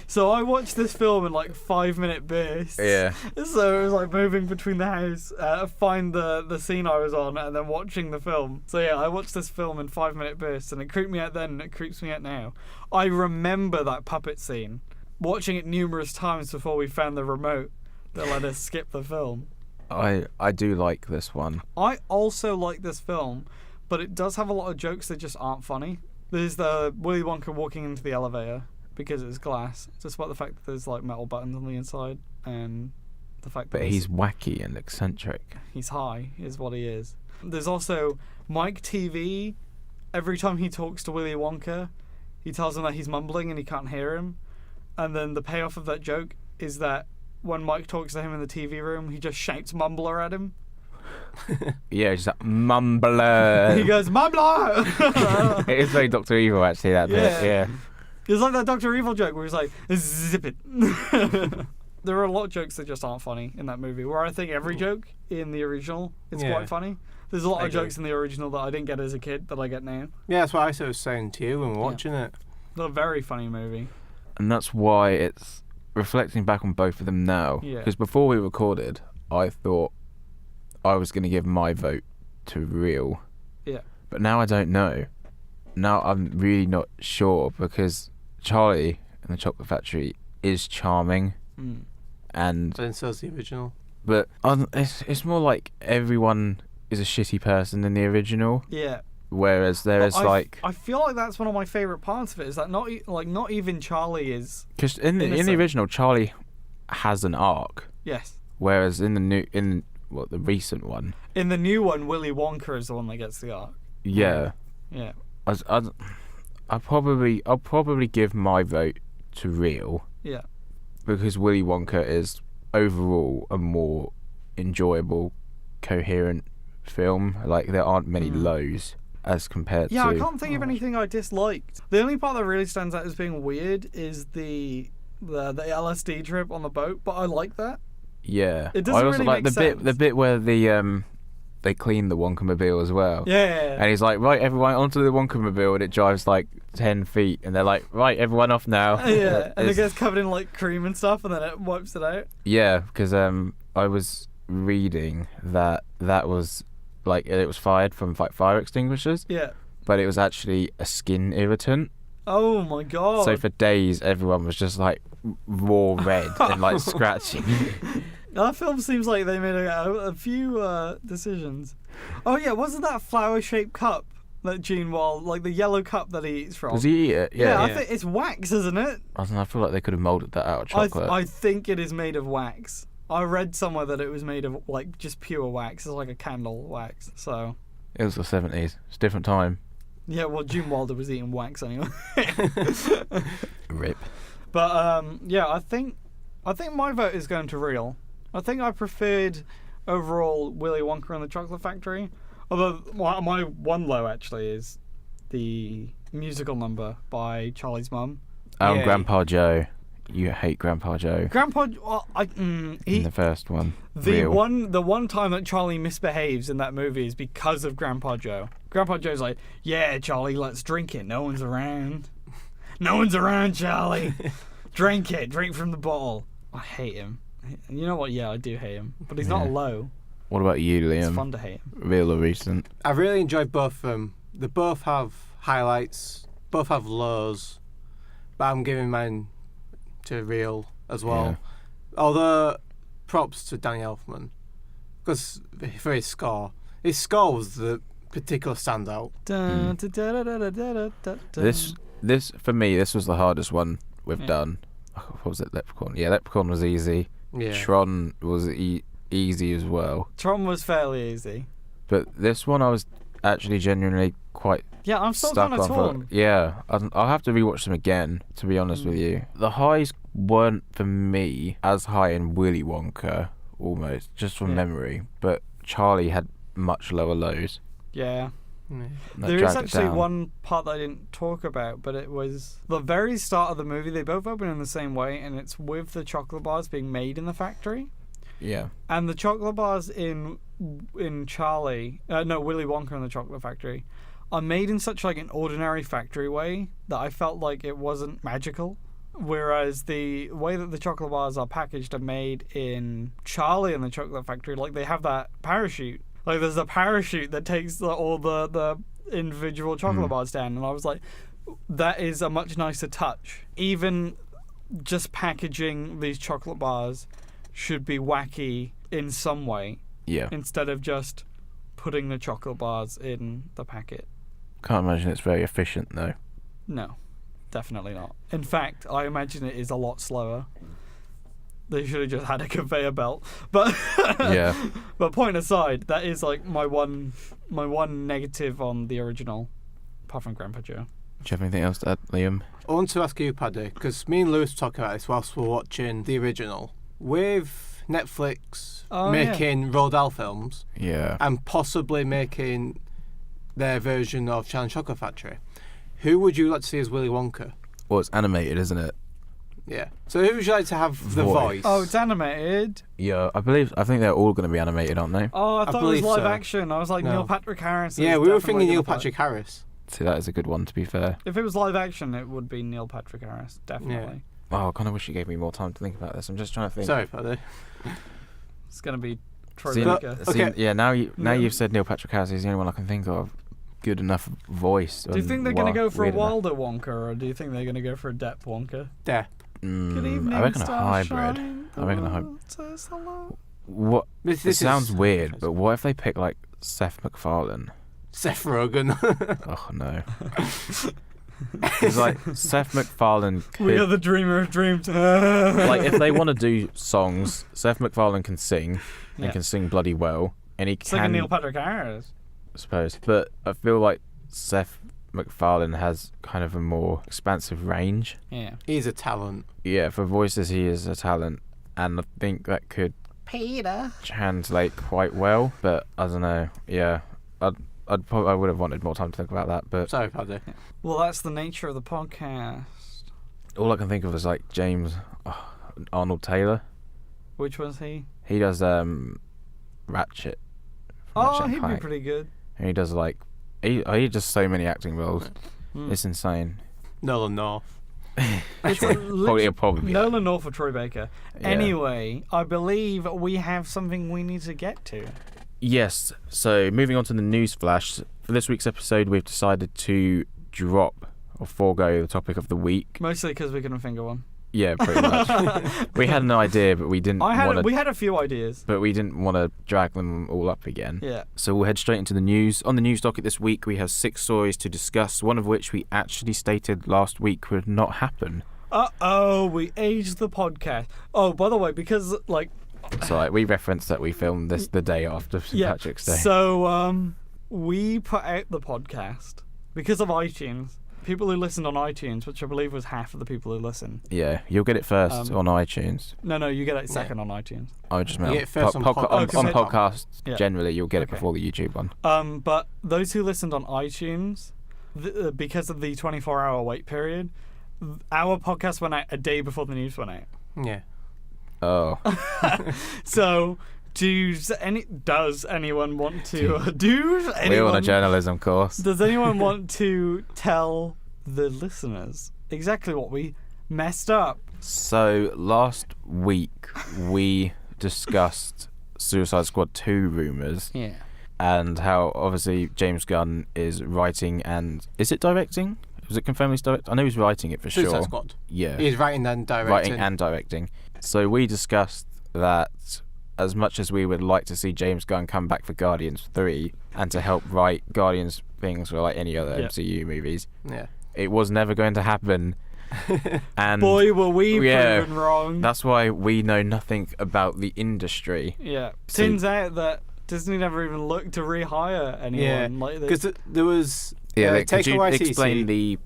So I watched this film in like 5-minute bursts. Yeah. So it was like moving between the house, find the scene I was on, and then watching the film. So yeah, I watched this film in 5-minute bursts, and it creeped me out then, and it creeps me out now. I remember that puppet scene, watching it numerous times before we found the remote that let us skip the film. I do like this one. I also like this film, but it does have a lot of jokes that just aren't funny. There's the Willy Wonka walking into the elevator because it's glass, despite the fact that there's like metal buttons on the inside, and the fact that he's wacky and eccentric. He's high, is what he is. There's also Mike TV. Every time he talks to Willy Wonka, he tells him that he's mumbling and he can't hear him. And then the payoff of that joke is that when Mike talks to him in the TV room, he just shouts mumbler at him. Yeah, just like, mumbler. He goes, mumbler! It is very Dr. Evil, actually, that bit. Yeah. It's like that Dr. Evil joke where he's like, zip it. There are a lot of jokes that just aren't funny in that movie, where I think every joke in the original is quite funny. There's a lot of jokes in the original that I didn't get as a kid that I get now. Yeah, that's what I was saying to you when we were watching it. It's a very funny movie. And that's why it's reflecting back on both of them now. Because before we recorded, I thought I was going to give my vote to Reel. Yeah. But now I don't know. Now I'm really not sure, because Charlie and the Chocolate Factory is charming. Mm. And then so's the original. But it's more like everyone is a shitty person in the original. Yeah. Whereas there is like... I feel like that's one of my favourite parts of it, is that not even Charlie is... Because in the original, Charlie has an arc. Yes. Whereas in the recent one... In the new one, Willy Wonka is the one that gets the arc. Yeah. Yeah. I'll probably give my vote to Reel. Yeah. Because Willy Wonka is overall a more enjoyable, coherent film. Like, there aren't many lows as compared to... Yeah, I can't think of anything I disliked. The only part that really stands out as being weird is the LSD trip on the boat, but I like that. Yeah. It doesn't really make sense. The bit where they clean the Wonka-mobile as well. Yeah. And he's like, right, everyone onto the Wonka-mobile, and it drives like 10 feet, and they're like, right, everyone off now. Yeah, and it gets covered in like cream and stuff, and then it wipes it out. Yeah, because I was reading that was like, it was fired from like fire extinguishers. Yeah. But it was actually a skin irritant. Oh my god. So for days, everyone was just like raw red and like scratching. That film seems like they made a few decisions. Oh yeah, wasn't that flower-shaped cup that Gene Wilder, like the yellow cup that he eats from? Does he eat it? Yeah, I think it's wax, isn't it? I don't know, I feel like they could have moulded that out of chocolate. I think it is made of wax. I read somewhere that it was made of like just pure wax. It's like a candle wax. So it was the 70s. It's a different time. yeah, well, Gene Wilder was eating wax anyway. Rip. But yeah, I think my vote is going to Reel. I think I preferred overall Willy Wonka and the Chocolate Factory. Although my one low actually is the musical number by Charlie's mum. Oh, yeah. Grandpa Joe. You hate Grandpa Joe. Grandpa, well, in the first one. The one time that Charlie misbehaves in that movie is because of Grandpa Joe. Grandpa Joe's like, "Yeah, Charlie, let's drink it. No one's around. No one's around, Charlie. Drink it. Drink from the bottle." I hate him. You know what? Yeah, I do hate him. But he's not low. What about you, Liam? It's fun to hate him. Real or recent? I really enjoyed both of them. They both have highlights, both have lows, but I'm giving mine to Reel as well. Yeah. Although, props to Danny Elfman, because for his score was the particular standout. This for me, this was the hardest one we've done. What was it? Leprechaun. Yeah, Leprechaun was easy. Yeah. Tron was easy as well. Tron was fairly easy. But this one, I was actually genuinely quite. Yeah, I'm still kind of torn. Yeah, I'll have to rewatch them again, to be honest with you. The highs weren't, for me, as high in Willy Wonka, almost, just from memory. But Charlie had much lower lows. Yeah. Yeah. There is actually one part that I didn't talk about, but it was the very start of the movie. They both open in the same way, and it's with the chocolate bars being made in the factory. Yeah. And the chocolate bars in Willy Wonka and the Chocolate Factory are made in such like an ordinary factory way that I felt like it wasn't magical. Whereas the way that the chocolate bars are packaged are made in Charlie and the Chocolate Factory, like they have that parachute. Like there's a parachute that takes all the individual chocolate bars down, and I was like, that is a much nicer touch. Even just packaging these chocolate bars should be wacky in some way. Yeah. Instead of just putting the chocolate bars in the packet. Can't imagine it's very efficient though. No, definitely not. In fact, I imagine it is a lot slower. They should have just had a conveyor belt. But yeah. But point aside, that is like my one negative on the original, apart from Grandpa Joe. Do you have anything else to add, Liam? I want to ask you, Paddy, because me and Lewis were talking about this whilst we were watching the original. With Netflix making Roald Dahl films, and possibly making their version of Charlie and the Chocolate Factory, who would you like to see as Willy Wonka? Well, it's animated, isn't it? Yeah. So who would you like to have the voice? Oh, it's animated. Yeah, I think they're all going to be animated, aren't they? Oh, I thought it was live action. I was like, Neil Patrick Harris. Yeah, we were thinking Neil Patrick Harris. See, that is a good one, to be fair. If it was live action, it would be Neil Patrick Harris, definitely. Yeah. Oh, I kind of wish you gave me more time to think about this. I'm just trying to think. Sorry, Paddy. It's going to be Troy Baker. Yeah, now you've said Neil Patrick Harris, he's the only one I can think of. Good enough voice. Do you think they're going to go for a Wilder Wonka, or do you think they're going to go for a Depp Wonka? Depp. Good evening, I reckon a hybrid. Starshine. I reckon a hybrid. What? This It sounds is weird, interesting. but what if they pick like Seth MacFarlane? Seth Rogen. Oh no. It's like Seth MacFarlane could, We are the dreamer of dreams. like if they want to do songs, Seth MacFarlane can sing and Yeah. can sing bloody well, and he It's like a can, Neil Patrick Harris. I suppose. But I feel like Seth MacFarlane has kind of a more expansive range. Yeah. He's a talent. Yeah, for voices he is a talent, and I think that could translate quite well. But I don't know. Yeah, I would have wanted more time to think about that. But Sorry, Paddy. Well, that's the nature of the podcast. all I can think of is like Arnold Taylor. Which was he? He does Ratchet. from Oh, Ratchet and he'd be Clank. pretty good. And he does like he does so many acting roles. Hmm. It's insane. Nolan North. It's Probably, probably. Nolan North or Troy Baker. Yeah. Anyway, I believe we have something we need to get to. Yes. So moving on to the news flash. For this week's episode, we've decided to drop or forego the topic of the week. Mostly because we couldn't think of one. Yeah, pretty much. We had an idea, but we didn't want We to. had a few ideas. But we didn't want to drag them all up again. Yeah. So we'll head straight into the news. On the news docket this week, we have 6 stories to discuss, one of which we actually stated last week would not happen. We aged the podcast. Oh, by the way, because like So we referenced that we filmed this the day after St. yeah, Patrick's Day. so we put out the podcast because of iTunes. People who listened on iTunes, which I believe was half of the people who listen. Yeah, you'll get it first on iTunes. No, you get it second on iTunes. I just meant You get it first on on podcasts. podcasts. Yeah. Generally, you'll get it Okay. before the YouTube one. But those who listened on iTunes, because of the 24-hour wait period, our podcast went out a day before the news went out. Yeah. Oh, So, does anyone want to? we're on a journalism course. Does anyone want to tell the listeners exactly what we messed up? So last week we discussed Suicide Squad 2 rumours Yeah. and how obviously James Gunn is writing and is it directing? Was it confirmed he's directing? I know he's writing it for Suicide sure. Squad. Yeah. He's writing and directing. Writing and directing. So we discussed that as much as we would like to see James Gunn come back for Guardians 3 and to help write Guardians things or like any other Yeah. MCU movies, Yeah. it was never going to happen. And Boy, were we yeah, proven wrong. that's why we know nothing about the industry. Yeah. So- Turns out that Disney never even looked to rehire anyone. Yeah. Like they, Because there was. Yeah, Taika could you Waititi. explain the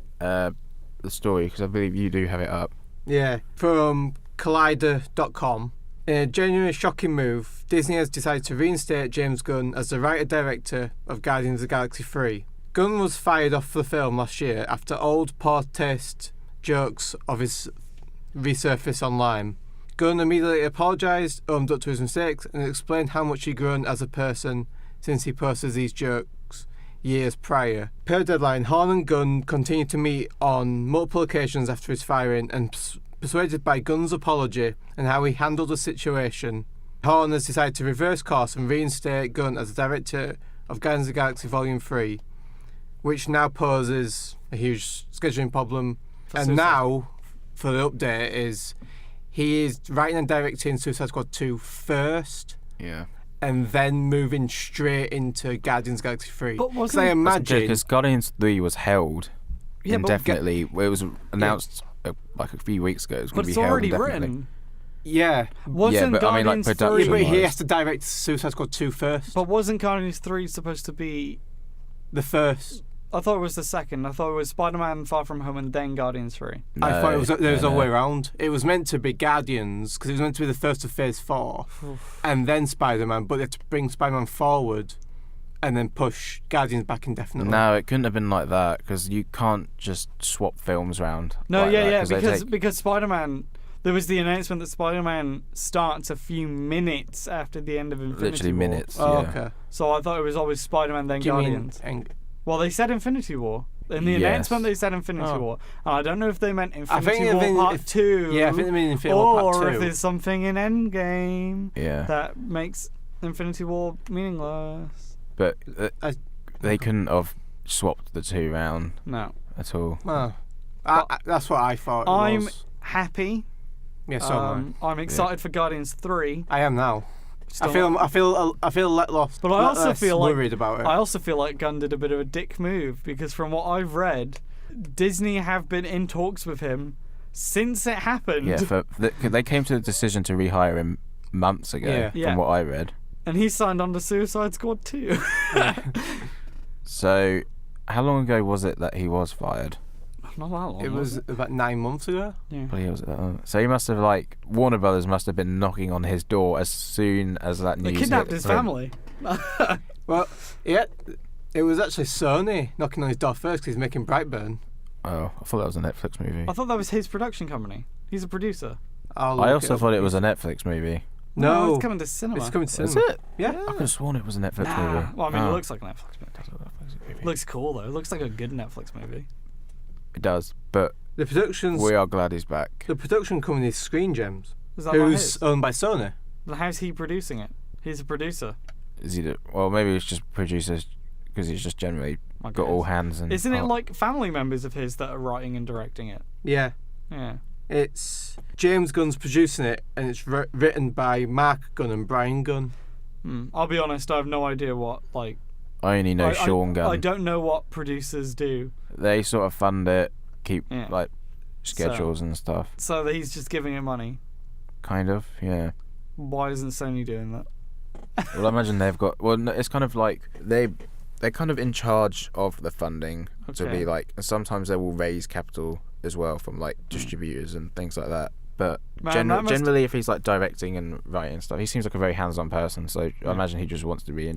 story? Because I believe you do have it up. Yeah, from Collider.com. In a genuinely shocking move, Disney has decided to reinstate James Gunn as the writer-director of Guardians of the Galaxy 3. Gunn was fired off the film last year after old poor taste jokes of his resurfaced online. Gunn immediately apologised, owned up to his mistakes, and explained how much he'd grown as a person since he posted these jokes years prior. Per Deadline, Horn and Gunn continued to meet on multiple occasions after his firing, and persuaded by Gunn's apology and how he handled the situation, Horn has decided to reverse course and reinstate Gunn as the director of Guardians of the Galaxy Volume 3, which now poses a huge scheduling problem. And Suicide. now, for the update, is he is writing and directing Suicide Squad 2 first, Yeah. and then moving straight into Guardians of the Galaxy 3. But Because wasn't- I imagine... Because Guardians 3 was held Yeah, but indefinitely. It was announced like a few weeks ago. It was going but to be it's held already indefinitely. written. Yeah. Wasn't but I mean, like, Guardians production- 3... But he was. has to direct Suicide Squad 2 first. But wasn't Guardians 3 supposed to be... The first. I thought it was the second. I thought it was Spider-Man Far From Home and then Guardians 3. I thought it was the no, other no. way around. It was meant to be Guardians, because it was meant to be the first of Phase 4, and then Spider-Man, but they had to bring Spider-Man forward and then push Guardians back indefinitely. No, it couldn't have been like that because you can't just swap films around. No, like yeah, that, 'cause they because take- Spider-Man... There was the announcement that Spider-Man starts a few minutes after the end of Infinity literally War. minutes. Oh, yeah. okay. So I thought it was always Spider-Man then Do you mean Guardians. Well, they said Infinity War. In the Yes. announcement, they said Infinity Oh. War. And I don't know if they meant think Infinity they War mean Part if- 2. Yeah, I think they mean Infinity War or Part 2. if there's something in Endgame Yeah. that makes Infinity War meaningless. But I- they couldn't have swapped the two round No. at all. Oh. But That's what I thought it I'm was. happy. Yeah, so am I'm excited for Guardians 3. I am now. I feel let lost. But I also less feel like worried about it. I also feel like Gunn did a bit of a dick move because from what I've read, Disney have been in talks with him since it happened. Yeah, they came to the decision to rehire him months ago, Yeah. from what I read. And he signed on to Suicide Squad too. So, how long ago was it that he was fired? Not that long. It was about 9 months ago. Yeah. But was it that long? So he must have Warner Brothers must have been knocking on his door as soon as that They news kidnapped hit his for him. family. Well, yeah, it was actually Sony knocking on his door first because he's making Brightburn. Oh, I thought that was a Netflix movie. I thought that was his production company. He's a producer. I also thought it was a Netflix movie. No, it's coming to cinema. it's coming to Is cinema. it? Yeah. I could have sworn it was a Netflix Nah. movie. Well, I mean, Oh. it looks like a Netflix movie. Looks cool though. It looks like a good Netflix movie. It does, but The production's we are glad he's back. the production company is Screen Gems, Is that not who's his? owned by Sony. Then how's he producing it? He's a producer. Is he? Well, maybe it's just producers because he's just generally I got all guess. hands and. Isn't it like family members of his that are writing and directing it? Yeah, Yeah. it's James Gunn's producing it, and it's written by Mark Gunn and Brian Gunn. I'll be honest. I have no idea what like. I only know Sean Gunn. I don't know what producers do. They sort of fund it, keep Yeah. schedules and stuff. So that he's just giving it money. Kind of, yeah. Why isn't Sony doing that? Well, I imagine they've got. Well, no, it's kind of like they're kind of in charge of the funding to Okay. be and sometimes they will raise capital as well from distributors and things like that. But Man, that must- generally, if he's directing and writing stuff, he seems like a very hands-on person. So I Yeah. imagine he just wants to be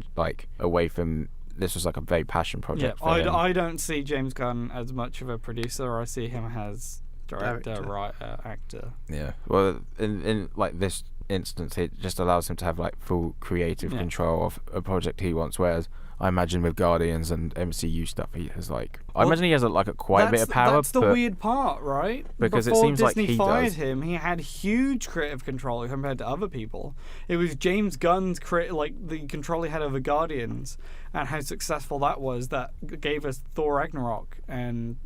away from. This was a very passion project for him. I don't see James Gunn as much of a producer. I see him as director, Director. writer, actor. Yeah. Well, in this instance, it just allows him to have full creative Yeah. control of a project he wants. Whereas I imagine with Guardians and MCU stuff, he has I Well, imagine he has quite a bit of power. That's the but weird part, right? Because it Before seems like Disney he fired does. him, he had huge creative control compared to other people. It was James Gunn's the control he had over Guardians and how successful that was that gave us Thor Ragnarok and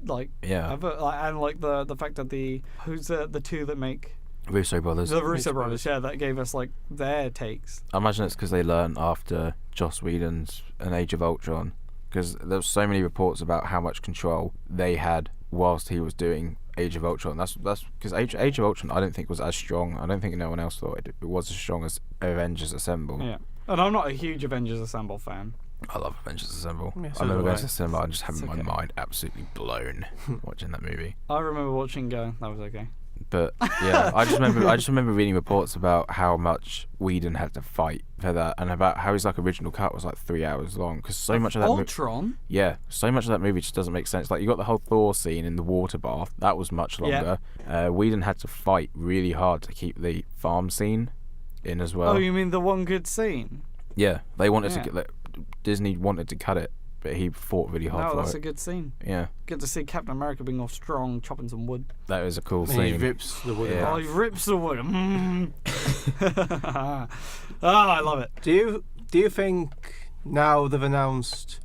Yeah. other, the fact that who's the two that make Russo brothers. the Russo brothers, that gave us their takes. I imagine it's because they learned after Joss Whedon's An Age of Ultron, because there's so many reports about how much control they had whilst he was doing Age of Ultron. That's because Age of Ultron I don't think was as strong. I don't think no one else thought it was as strong as Avengers Assemble. Yeah, and I'm not a huge Avengers Assemble fan. I love Avengers Assemble. Yeah, so I remember do going I. to the cinema and just having It's my okay. mind absolutely blown watching that movie. I remember watching Go. That was okay. But yeah, I just remember reading reports about how much Whedon had to fight for that, and about how his original cut was 3 hours long because so much of that Ultron. so much of that movie just doesn't make sense. You got the whole Thor scene in the water bath, that was much longer. Whedon had to fight really hard to keep the farm scene in as well. Oh, you mean the one good scene? Yeah, they wanted Yeah. to get Disney wanted to cut it, but he fought really hard No, for that's it. a good scene. Yeah, Good to see Captain America being all strong, chopping some wood. that was a cool And he scene. rips the wood. Yeah. Oh, he rips the wood. I love it. Do you think now they've announced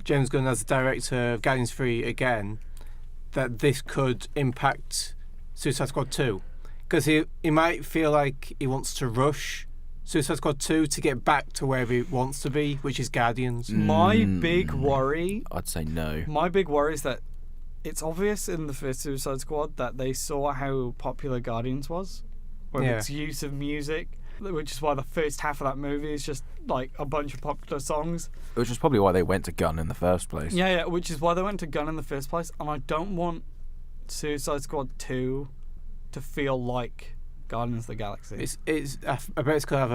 James Gunn as the director of Guardians 3 again, that this could impact Suicide Squad 2? Because he might feel like he wants to rush Suicide Squad 2 to get back to where he wants to be, which is Guardians. My big worry. I'd say no. My big worry is that it's obvious in the first Suicide Squad that they saw how popular Guardians was, with Yeah. its use of music, which is why the first half of that movie is just a bunch of popular songs. Which is probably why they went to Gunn in the first place. Yeah, which is why they went to Gunn in the first place. And I don't want Suicide Squad 2 to feel like Guardians of the Galaxy. I bet it's gonna have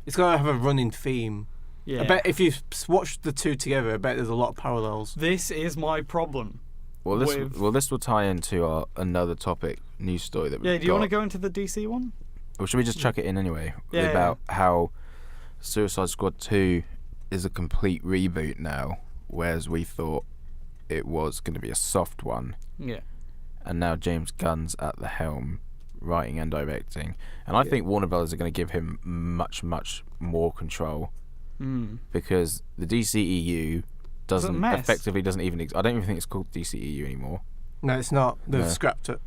it's gonna have a running theme. Yeah. I bet if you watch the two together, I bet there's a lot of parallels. This is my problem. Well, this will tie into our another topic news story that we've Yeah, do you want to got. go into the DC one? Or should we just chuck it in anyway? Yeah, About how Suicide Squad 2 is a complete reboot now, whereas we thought it was going to be a soft one. Yeah. And now James Gunn's at the helm, writing and directing. And I think Warner Brothers are going to give him much, much more control. Because the DCEU effectively doesn't even I don't even think it's called DCEU anymore. No, it's not. They've No. scrapped it.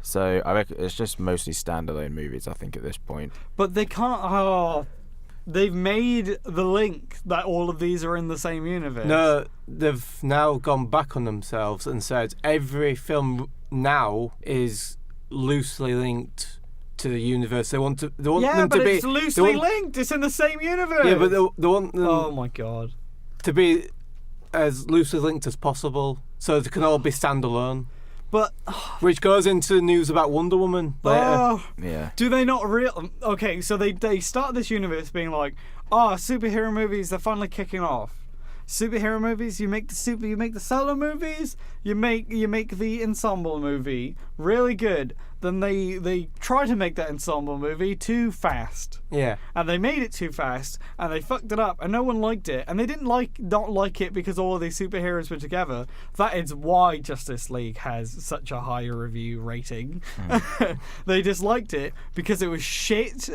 So I reckon it's just mostly standalone movies, I think, at this point. But they can't. Oh, they've made the link that all of these are in the same universe. No, they've now gone back on themselves and said every film now is loosely linked to the universe. They want them to but be. it's loosely linked. It's in the same universe. Yeah, but they want them oh my god. to be as loosely linked as possible, so they can all be standalone. But which goes into news about Wonder Woman later. Yeah. Do they not Okay, so they start this universe being like, superhero movies, they're finally kicking off. Superhero movies, you make the solo movies, you make the ensemble movie really good. Then they try to make that ensemble movie too fast. Yeah. And they made it too fast, and they fucked it up, and no one liked it. And they didn't not like it because all of these superheroes were together. That is why Justice League has such a high review rating. They disliked it because it was shit.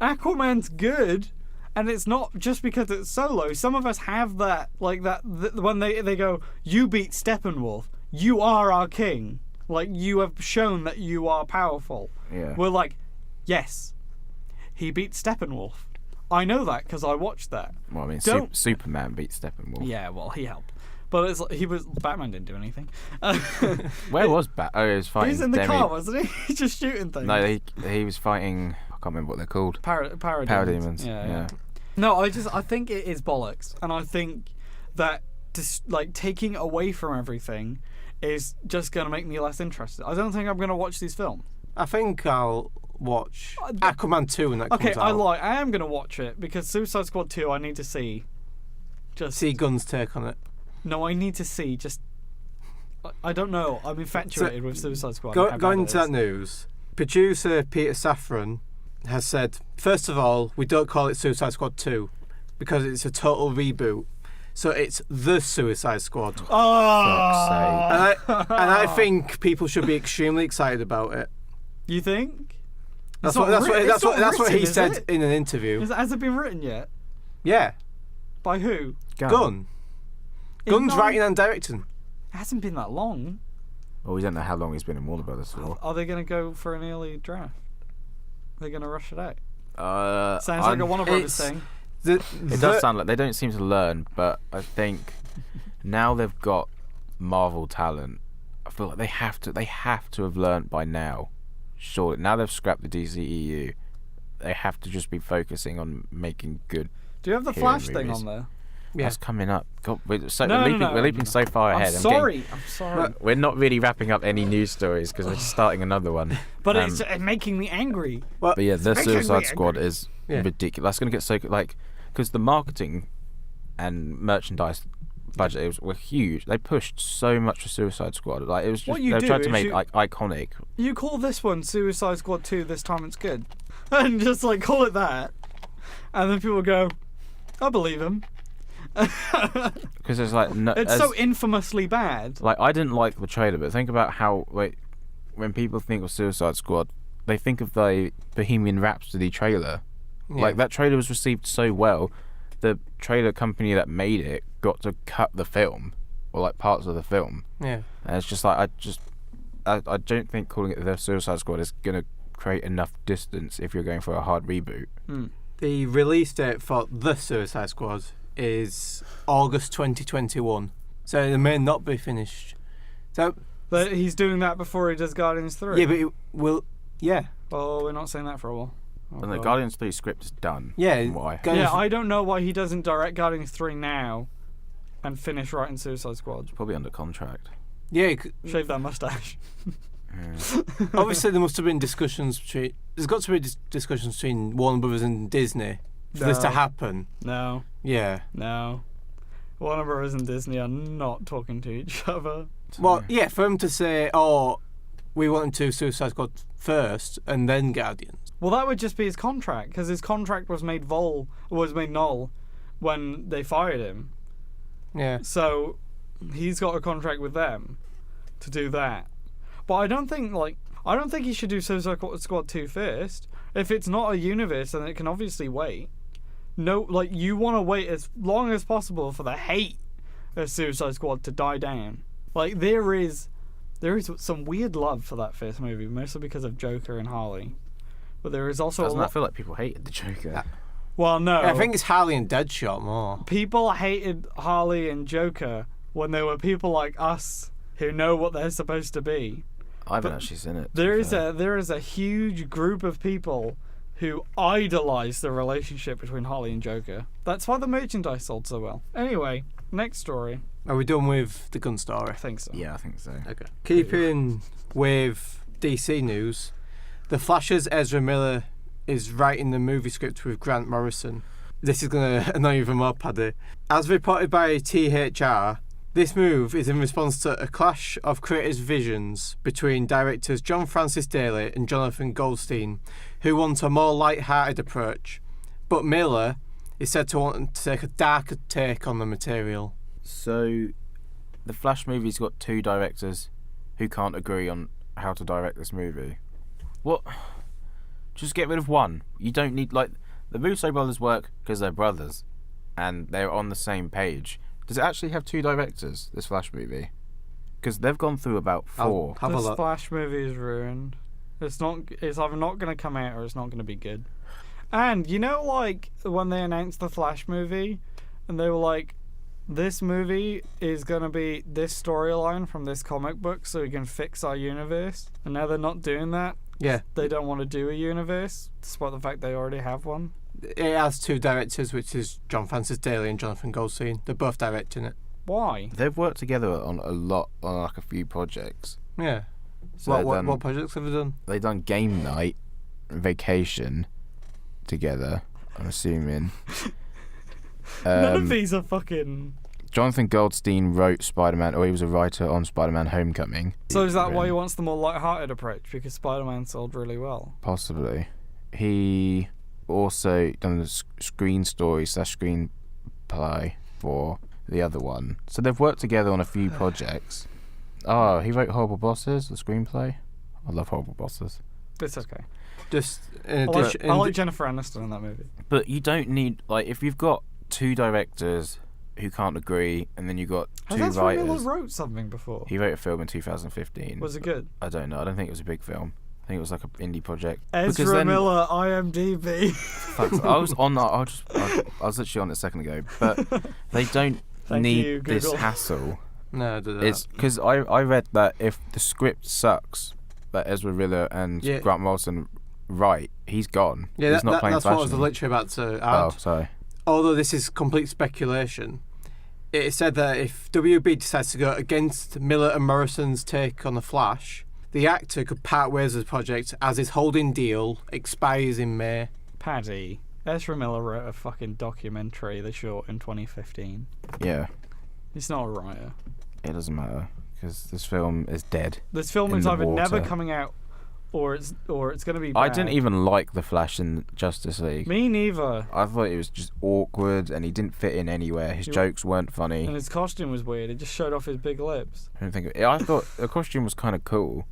Aquaman's good. And it's not just because it's solo. Some of us have that, like that, when they go, you beat Steppenwolf, you are our king. Like, you have shown that you are powerful. Yeah. We're like, yes, he beat Steppenwolf. I know that because I watched that. Well, I mean, Superman beat Steppenwolf. Yeah, well, he helped. But it's like, Batman didn't do anything. Where was Batman? Oh, he was fighting. He's in the car, wasn't he? He's just shooting things. No, he was fighting. I can't remember what they're called. Parademons. Yeah. No, I think it is bollocks, and I think that taking away from everything is just going to make me less interested. I don't think I'm going to watch these films. I think I'll watch Aquaman 2 when that comes out. Okay, I am going to watch it because Suicide Squad 2 I need to see. Just see Gunn's take on it. No, I need to see. Just I don't know. I'm infatuated with Suicide Squad. Going into that news, producer Peter Safran has said, first of all, we don't call it Suicide Squad 2 because it's a total reboot. So it's the Suicide Squad. Oh! And I think people should be extremely excited about it. You think? That's what he said in an interview. Has it been written yet? Yeah. By who? Gunn. Gunn's writing and directing. It hasn't been that long. Well, we don't know how long he's been in Warner Brothers for. Are they going to go for an early draft? They're going to rush it out. Sounds like a Warner Brothers thing. It does sound like they don't seem to learn, but I think now they've got Marvel talent. I feel like they have to have learned by now. Surely, now they've scrapped the DCEU, they have to just be focusing on making good. Do you have the Flash thing on there? Yeah. That's coming up. God, we're leaping so far ahead. I'm sorry. We're not really wrapping up any news stories because we're starting another one. But it's making me angry. But yeah, the Suicide Squad is ridiculous. That's going to get so because the marketing and merchandise budget were huge. They pushed so much for Suicide Squad. Like it was just they tried to make iconic. You call this one Suicide Squad 2. This time it's good, and just call it that, and then people go, I believe him. Because it's it's so infamously bad. Like I didn't like the trailer, but think about how when people think of Suicide Squad, they think of the Bohemian Rhapsody trailer. Yeah. Like that trailer was received so well, the trailer company that made it got to cut the film or parts of the film. Yeah, and it's just I don't think calling it the Suicide Squad is gonna create enough distance if you're going for a hard reboot. The release date for the Suicide Squad is August 2021, so it may not be finished. So, but he's doing that before he does Guardians 3. Yeah, but it will. Yeah. Oh, we're not saying that for a while. And the Guardians 3 script is done. Yeah. Why? I don't know why he doesn't direct Guardians 3 now and finish writing Suicide Squad. It's probably under contract. Yeah. Shave that mustache. Obviously, there must have been discussions between. There's got to be discussions between Warner Brothers and Disney for this to happen. No. Yeah. No. Warner Brothers and Disney are not talking to each other. Well, yeah, for him to say, we want to do Suicide Squad first and then Guardians. Well, that would just be his contract, because his contract was made null when they fired him. Yeah. So he's got a contract with them to do that. But I don't think he should do Suicide Squad 2 first. If it's not a universe, then it can obviously wait. No, you want to wait as long as possible for the hate of Suicide Squad to die down. There is some weird love for that first movie, mostly because of Joker and Harley. But there is also I feel like people hated the Joker. Well, no. I think it's Harley and Deadshot more. People hated Harley and Joker when there were people like us who know what they're supposed to be. I haven't actually seen it. There is a huge group of people who idolise the relationship between Harley and Joker. That's why the merchandise sold so well. Anyway, next story. Are we done with the gun story? I think so. Yeah, I think so. Okay. Keeping with DC news, The Flash's Ezra Miller is writing the movie script with Grant Morrison. This is going to annoy you even more, Paddy. As reported by THR, this move is in response to a clash of creators' visions between directors John Francis Daley and Jonathan Goldstein, who want a more light-hearted approach. But Miller is said to want to take a darker take on the material. So, the Flash movie's got 2 directors who can't agree on how to direct this movie. What? Just get rid of one. You don't need, like, the Russo brothers work because they're brothers and they're on the same page. Does it actually have 2 directors, this Flash movie? Because they've gone through about 4. This Flash movie is ruined. It's either not going to come out or it's not going to be good. And, you know, like, when they announced the Flash movie and they were like, this movie is going to be this storyline from this comic book so we can fix our universe. And now they're not doing that. Yeah. They don't want to do a universe, despite the fact they already have one. It has 2 directors, which is John Francis Daley and Jonathan Goldstein. They're both directing it. Why? They've worked together on like a few projects. Yeah. So What projects have they done? They've done Game Night, Vacation together, I'm assuming. None of these are fucking... Jonathan Goldstein wrote Spider-Man, or he was a writer on Spider-Man Homecoming. So is that why he wants the more light-hearted approach? Because Spider-Man sold really well? Possibly. He also done the screen story / screenplay for the other one. So they've worked together on a few projects. Oh, he wrote Horrible Bosses, the screenplay. I love Horrible Bosses. It's okay. Just in I addition, like Jennifer Aniston in that movie. But you don't need, like, if you've got 2 directors who can't agree, and then you've got 2 Ezra writers. Miller wrote something before. He wrote a film in 2015. Was it good? I don't know. I don't think it was a big film. I think it was like an indie project. Ezra Miller, IMDb. I was on that. I was literally on it a second ago. But they don't need this hassle. No, do that. It's because I read that if the script sucks, that Ezra Miller and Grant Morrison write, he's gone. Yeah, he's not playing that's what I was literally about to add. Oh, sorry. Although this is complete speculation, it said that if WB decides to go against Miller and Morrison's take on The Flash, the actor could part ways with the project as his holding deal expires in May. Paddy, Ezra Miller wrote a fucking documentary, The Short, in 2015. Yeah. He's not a writer. It doesn't matter, because this film is dead. This film is either never coming out or it's going to be bad. I didn't even like The Flash in Justice League. Me neither. I thought it was just awkward and he didn't fit in anywhere. His jokes weren't funny. And his costume was weird. It just showed off his big lips. I thought the costume was kind of cool,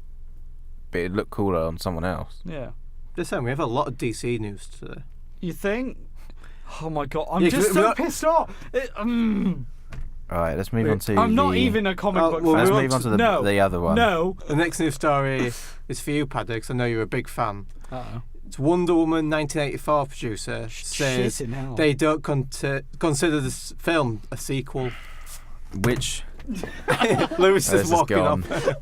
but it looked cooler on someone else. Yeah. This time we have a lot of DC news today. You think? Oh my god, I'm just so pissed off. Alright, let's move on to I'm not even a comic book fan. Let's move on to the other one. No. The next news story is for you, Paddy, because I know you're a big fan. Uh-oh. It's Wonder Woman 1984 producer says they don't consider this film a sequel. Which... Lewis is walking gone. up.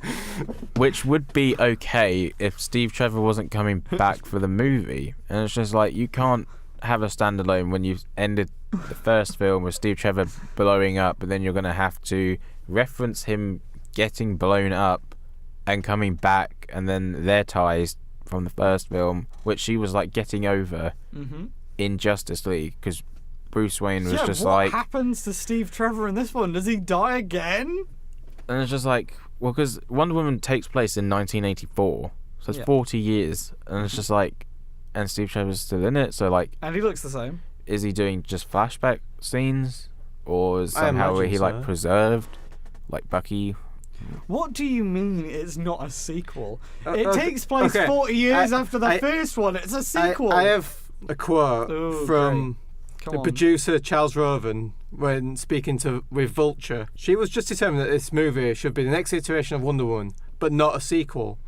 Which would be okay if Steve Trevor wasn't coming back for the movie. And it's just like, you can't have a standalone when you've ended the first film with Steve Trevor blowing up, but then you're going to have to reference him getting blown up and coming back, and then their ties from the first film, which she was like getting over in Justice League, because Bruce Wayne was just like... what happens to Steve Trevor in this one? Does he die again? And it's just like, well, because Wonder Woman takes place in 1984, so it's 40 years, and it's just like, and Steve Trevor's still in it, so like... And he looks the same. Is he doing just flashback scenes, or is somehow he like preserved, like Bucky? What do you mean it's not a sequel? It takes place 40 years after the first one. It's a sequel. I have a quote from the producer Charles Roven when speaking with Vulture. She was just determined that this movie should be the next iteration of Wonder Woman, but not a sequel.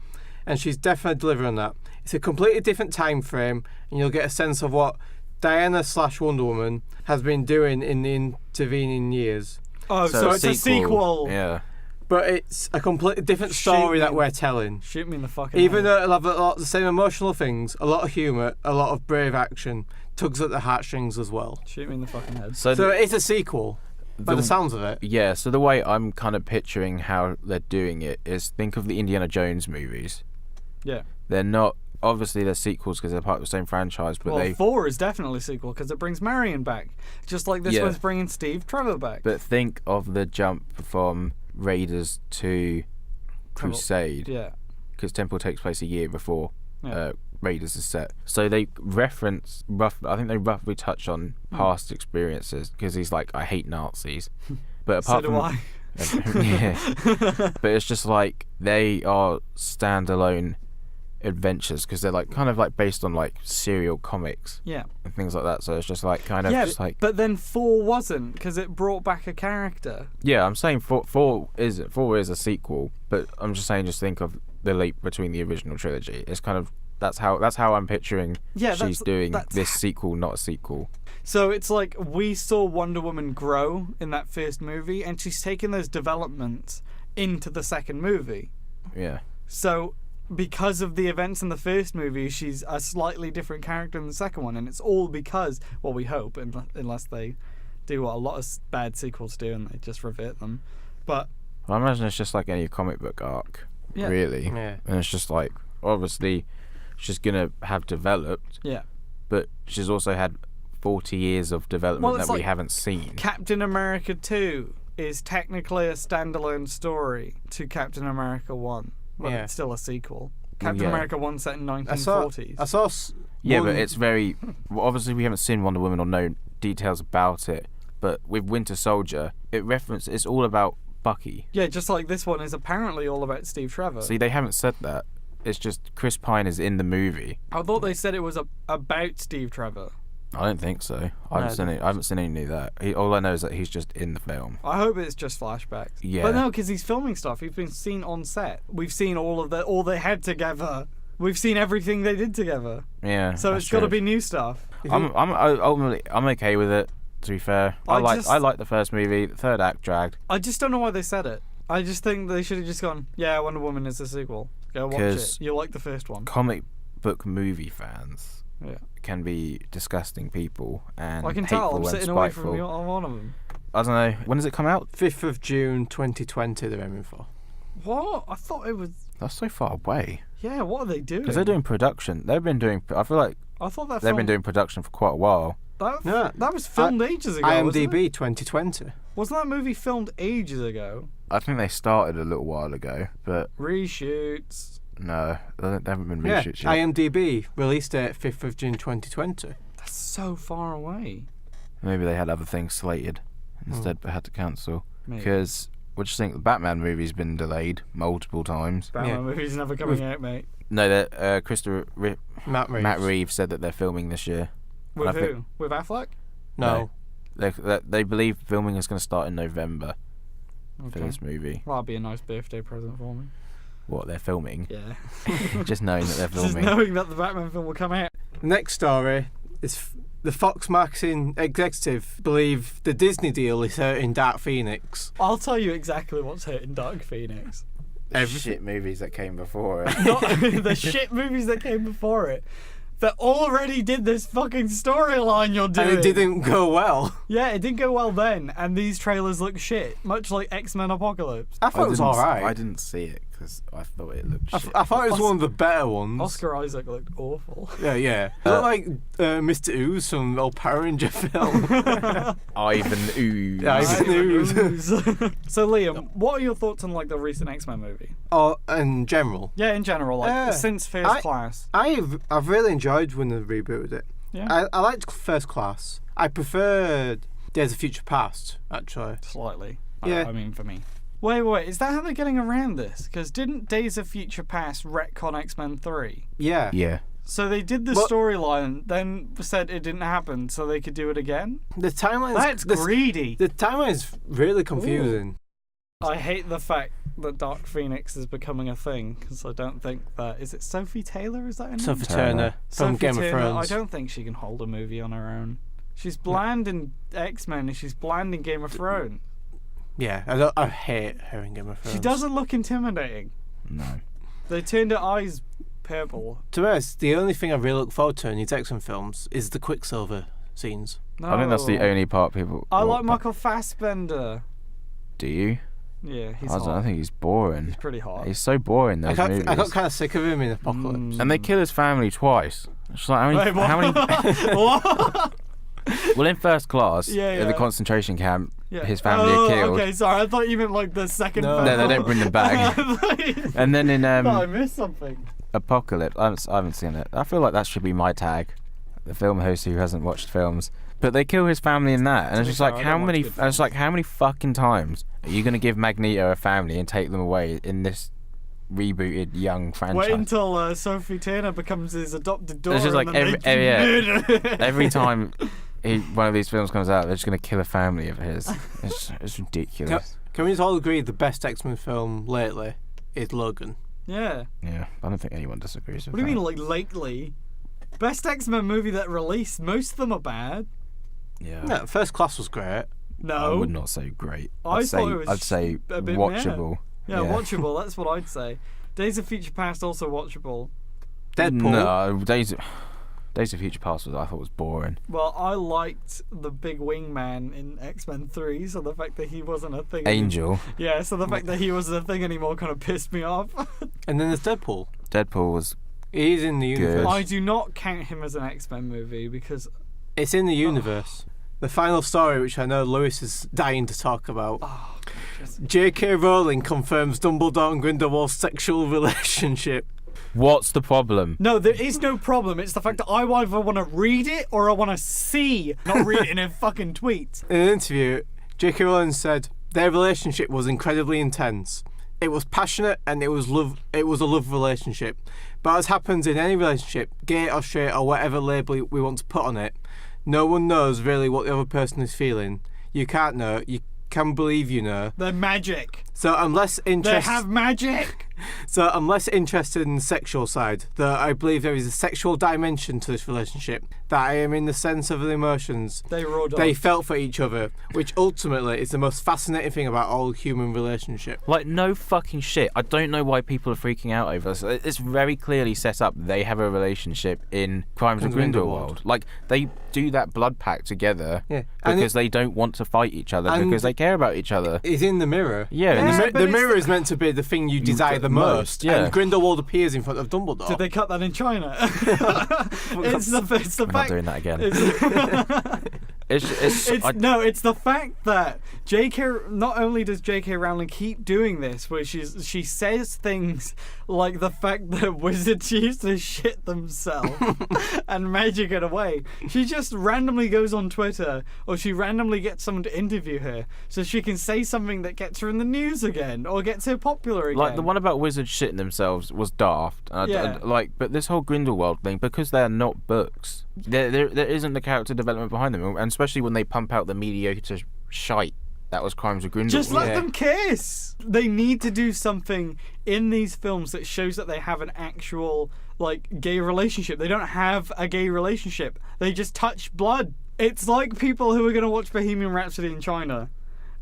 and she's definitely delivering that. It's a completely different time frame, and you'll get a sense of what Diana/Wonder Woman has been doing in the intervening years. Oh, so it's a sequel. Yeah. But it's a completely different story that we're telling. Shoot me in the fucking Even head. though it'll have a lot of the same emotional things, a lot of humour, a lot of brave action, tugs at the heartstrings as well. Shoot me in the fucking head. So it's a sequel, by the sounds of it. Yeah, so the way I'm kind of picturing how they're doing it is think of the Indiana Jones movies. Yeah. They're not, obviously they're sequels because they're part of the same franchise, but Well, 4 is definitely a sequel because it brings Marion back. Just like this one's bringing Steve Trevor back. But think of the jump from Raiders to Crusade. Yeah. Because Temple takes place a year before Raiders is set. So they reference, I think they roughly touch on past experiences because he's like, I hate Nazis. But apart so do I. Yeah. But it's just like they are standalone adventures because they're like kind of like based on like serial comics and things like that, so it's just like kind of just like. But then 4 wasn't because it brought back a character. Yeah, I'm saying 4 is a sequel, but I'm just saying just think of the leap between the original trilogy. It's kind of that's how I'm picturing she's doing this sequel, not a sequel. So it's like we saw Wonder Woman grow in that first movie, and she's taken those developments into the second movie. Yeah. So because of the events in the first movie, she's a slightly different character in the second one, and it's all because, well, we hope, unless they do what a lot of bad sequels do and they just revert them. But I imagine it's just like any comic book arc, really. Yeah. And it's just like, obviously, she's gonna have developed. Yeah. But she's also had 40 years of development that we haven't seen. Captain America 2 is technically a standalone story to Captain America 1. Well, it's still a sequel. Captain America 1 set in 1940s. I saw but it's very... Well, obviously, we haven't seen Wonder Woman or no details about it, but with Winter Soldier, it's all about Bucky. Yeah, just like this one is apparently all about Steve Trevor. See, they haven't said that. It's just Chris Pine is in the movie. I thought they said it was about Steve Trevor. I don't think so. I haven't seen any of that. All I know is that he's just in the film. I hope it's just flashbacks. Yeah. But no, because he's filming stuff. He's been seen on set. We've seen all they had together. We've seen everything they did together. Yeah. So it's got to be new stuff. I'm okay with it. To be fair, I like the first movie. The third act dragged. I just don't know why they said it. I just think they should have just gone, yeah, Wonder Woman is a sequel. Go watch it. You like the first one. Comic book movie fans can be disgusting people and I can hateful tell. I'm and sitting spiteful. away from one of them. I don't know. When does it come out? 5th of June 2020 they're aiming for. What? I thought it was... That's so far away. Yeah, what are they doing? Because they're doing production. They've been doing... I feel like they've been doing production for quite a while. That was filmed ages ago, IMDb 2020. Wasn't that movie filmed ages ago? I think they started a little while ago, but... Reshoots. No, they haven't been reshoots yet. IMDb, release date 5th of June 2020. That's so far away. Maybe they had other things slated instead, but had to cancel. Maybe. Because, what do you think? The Batman movie's been delayed multiple times. Batman movie's never coming out, mate. No, Matt Reeves. Reeves said that they're filming this year. With who? With Affleck? No. They believe filming is going to start in November for this movie. Well, that'd be a nice birthday present for me. What, they're filming? Yeah. Just knowing that they're filming. Just knowing that the Batman film will come out. Next story is the Fox marketing executive believe the Disney deal is hurting Dark Phoenix. I'll tell you exactly what's hurting Dark Phoenix. Shit movies that came before it. Not the shit movies that came before it. That already did this fucking storyline you're doing. And it didn't go well. Yeah, it didn't go well then, and these trailers look shit, much like X-Men Apocalypse. I thought it was alright. I didn't see it because I thought it looked shit. I thought it was one of the better ones. Oscar Isaac looked awful. Yeah. It looked like Mr. Ooze from the old Power Ranger film. Ivan Ooze. Yeah, Ivan Ooze. So Liam, what are your thoughts on like the recent X-Men movie? Oh, in general? Yeah, in general, like since First Class. I've really enjoyed when they rebooted it. Yeah. I liked First Class. I preferred Days of Future Past, actually. Slightly. Yeah. I mean, for me. Wait, is that how they're getting around this? Because didn't Days of Future Past retcon X-Men 3? Yeah. Yeah. So they did the storyline, then said it didn't happen, so they could do it again? The timeline That's greedy. The timeline is really confusing. I hate the fact that Dark Phoenix is becoming a thing, because I don't think that... Is it Sophie Taylor? Is that her name? Sophie Turner from Sophie Game Turner, of Thrones. I don't think she can hold a movie on her own. She's bland in X-Men and she's bland in Game of Thrones. Yeah, I hate her in Game of Thrones. She doesn't look intimidating. No. They turned her eyes purple. To be honest, the only thing I really look forward to in these X-Men films is the Quicksilver scenes. No. I think that's the only part people... I like Michael Fassbender. Do you? Yeah, he's I hot. think he's boring. He's pretty hot. He's so boring, those movies. I got kind of sick of him in Apocalypse. And they kill his family twice. It's like, Wait, what? how many... What? Well, in First Class, Yeah, in the yeah. concentration camp, Yeah. his family are killed. Okay, sorry. I thought you meant like the second No. film. No, they don't bring them back. And then in I missed something. Apocalypse, I haven't seen it. I feel like that should be my tag. The film host who hasn't watched films. But they kill his family in that, and To it's be just fair, like I how don't watch many? good And it's like how many fucking times are you gonna give Magneto a family and take them away in this rebooted young franchise? Wait until Sophie Turner becomes his adopted daughter. It's just like and then every time one of these films comes out, they're just gonna kill a family of his. It's ridiculous. Can we just all agree the best X-Men film lately is Logan? Yeah. Yeah, I don't think anyone disagrees with What do you that. mean, like lately? Best X-Men movie that released. Most of them are bad. Yeah. No, First Class was great. No. I would not say great. I thought it was I'd say a bit watchable. Yeah, watchable. That's what I'd say. Days of Future Past also watchable. Deadpool. No, Days of Future Past I thought was boring. Well, I liked the big wingman in X-Men 3, so the fact that he wasn't a thing. Angel. Yeah, so the fact that he wasn't a thing anymore kind of pissed me off. And then there's Deadpool. Deadpool was. He's in the universe. I do not count him as an X-Men movie because. It's in the universe. The final story, which I know Lewis is dying to talk about. Oh, J.K. Rowling confirms Dumbledore and Grindelwald's sexual relationship. What's the problem? No, there is no problem. It's the fact that I either want to read it or I want to see, not read it in a fucking tweet. In an interview, J.K. Rowling said their relationship was incredibly intense. It was passionate and it was love. It was a love relationship. But as happens in any relationship, gay or straight or whatever label we want to put on it, no one knows really what the other person is feeling. You can't know. You can believe you know. They're magic. So I'm less They interested. have magic. So I'm less interested in the sexual side, though I believe there is a sexual dimension to this relationship, that I am in the sense of the emotions They rolled they off. felt for each other, which ultimately is the most fascinating thing about all human relationship. Like, no fucking shit. I don't know why people are freaking out over this. It's very clearly set up they have a relationship in Crimes of Grindelwald. Like, they do that blood pact together Yeah. And because they don't want to fight each other, and because they care about each other. It's in the mirror. Yeah, And Yeah, the, but the it's mirror is meant to be the thing you desire the most. yeah. And Grindelwald appears in front of Dumbledore. Did they cut that in China? it's the We're not fact. doing that again. It's the fact that J.K. Not only does J.K. Rowling keep doing this, where she says things like the fact that wizards used to shit themselves and magic it away. She just randomly goes on Twitter, or she randomly gets someone to interview her, so she can say something that gets her in the news again, or gets her popular again. Like, the one about wizards shitting themselves was daft. Yeah. But this whole Grindelwald thing, because they're not books, there isn't the character development behind them, and especially when they pump out the mediocre shite that was Crimes of Grindelwald. Just let them kiss. They need to do something in these films that shows that they have an actual, like, gay relationship. They don't have a gay relationship. They just touch blood. It's like people who are going to watch Bohemian Rhapsody in China,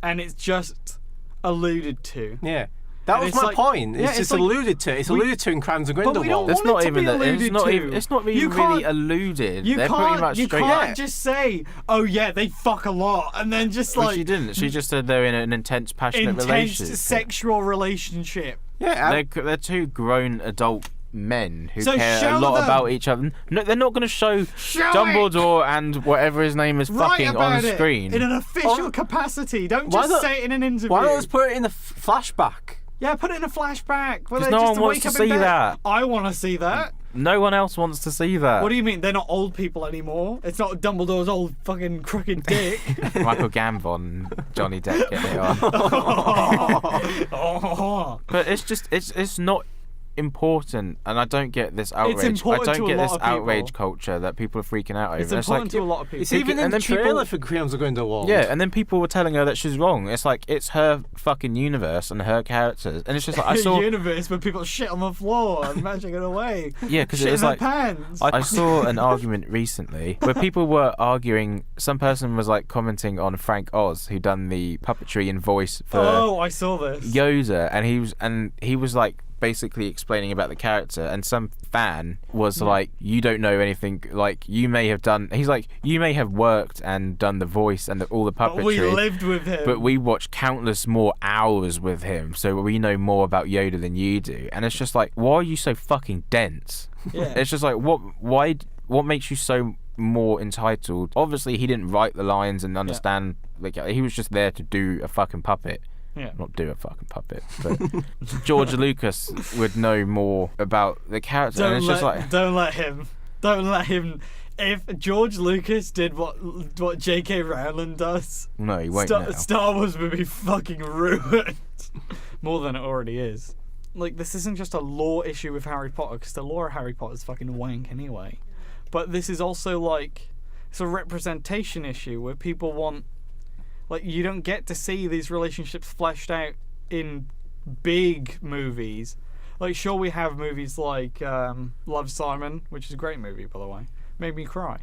and it's just alluded to. Yeah. That And was it's my like- point. yeah, It's it's just like- alluded to. It's alluded to in Crimes of But we don't Grindelwald. It's want not it to even be that. It's alluded not to. even. It's not You even really can't- alluded. You They're pretty can't, much you straight can't up. just say, oh yeah, they fuck a lot, and then just Well, like she didn't. She just said they're in an intense, passionate intense relationship. sexual relationship. Yeah. They're two grown adult men who So care a show lot them. about each other. No, they're not going to show Show Dumbledore and whatever his name is Write fucking about on it screen. in an official Oh. capacity. Don't Why just not- say it in an interview. Why not just put it in the flashback? Yeah, put it in a flashback. Where 'Cause they no just one wants wake to up in see bed. that. I want to see that. No one else wants to see that. What do you mean? They're not old people anymore. It's not Dumbledore's old fucking crooked dick. Michael Gambon, Johnny Depp getting it on. Oh. But it's just it's not important, and I don't get this outrage. important I to don't a get lot this of people. outrage culture that people are freaking out over. It's important to a lot of people. It's even in and the then people- trailer for Creams Are Going to Wall. Yeah, and then people were telling her that she's wrong. It's like, it's her fucking universe and her characters, and it's just like, I saw... universe where people shit on the floor and magic it away. Yeah, because Shit it was in like... their pants. I saw an argument recently where people were arguing. Some person was like commenting on Frank Oz, who done the puppetry and voice for I saw this. Yoda, and he was like basically explaining about the character, and some fan was like, you don't know anything, like you may have done, he's like, you may have worked and done the voice and all the puppetry, But we lived with him. but we watched countless more hours with him, so we know more about Yoda than you do. And it's just like, why are you so fucking dense? Yeah. It's just like, what makes you so more entitled? Obviously he didn't write the lines and understand, like he was just there to do a fucking puppet. Yeah. Not do a fucking puppet, but George Lucas would know more about the character. And it's just like, Don't let him. If George Lucas did what J.K. Rowling does, no, he won't now. Star Wars would be fucking ruined. More than it already is. Like, this isn't just a lore issue with Harry Potter, because the lore of Harry Potter is fucking wank anyway. But this is also like, it's a representation issue where people want, like, you don't get to see these relationships fleshed out in big movies. Like, sure, we have movies like Love, Simon, which is a great movie, by the way. Made me cry.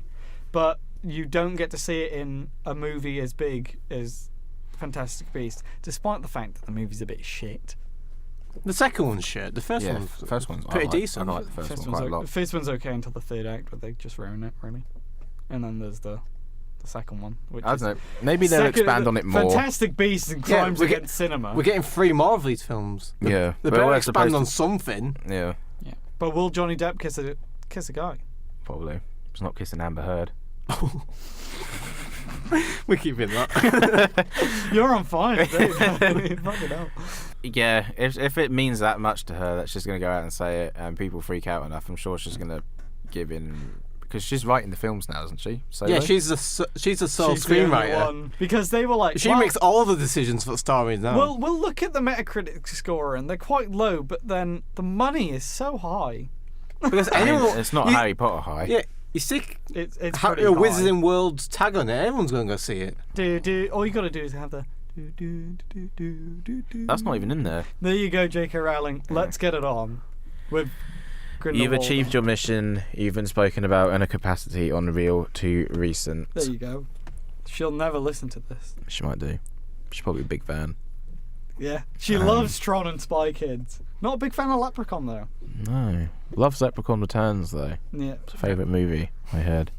But you don't get to see it in a movie as big as Fantastic Beasts, despite the fact that the movie's a bit shit. The second one's shit. The first one's pretty decent. I like the first one quite a lot. The first one's okay until the third act, but they just ruin it, really. And then there's the second one, which I is... don't know. Maybe they'll expand on it more. Fantastic Beasts and Crimes Against Cinema. We're getting 3 more of these films. Yeah. They better expand on something. Yeah. Yeah. But will Johnny Depp kiss a guy? Probably. He's not kissing Amber Heard. We're keeping that. You're on fire today. Fucking hell. Yeah, if it means that much to her that she's going to go out and say it and people freak out enough, I'm sure she's going to give in, because she's writing the films now, isn't she? Yeah, she's a sole screenwriter. Because they were like, she makes all the decisions for stories now. Well, we'll look at the Metacritic score and they're quite low, but then the money is so high. Because it's not Harry Potter high. Yeah, you stick It's a pretty high. Wizarding World's tag on it, everyone's going to go see it. All you got to do is have the... That's not even in there. There you go, J.K. Rowling. Let's get it on. With You've achieved your mission. You've been spoken about in a capacity on Reel2Recent. There you go. She'll never listen to this. She might do. She's probably a big fan. Yeah. She loves Tron and Spy Kids. Not a big fan of Leprechaun, though. No. Loves Leprechaun Returns, though. Yeah. It's a favourite movie, I heard.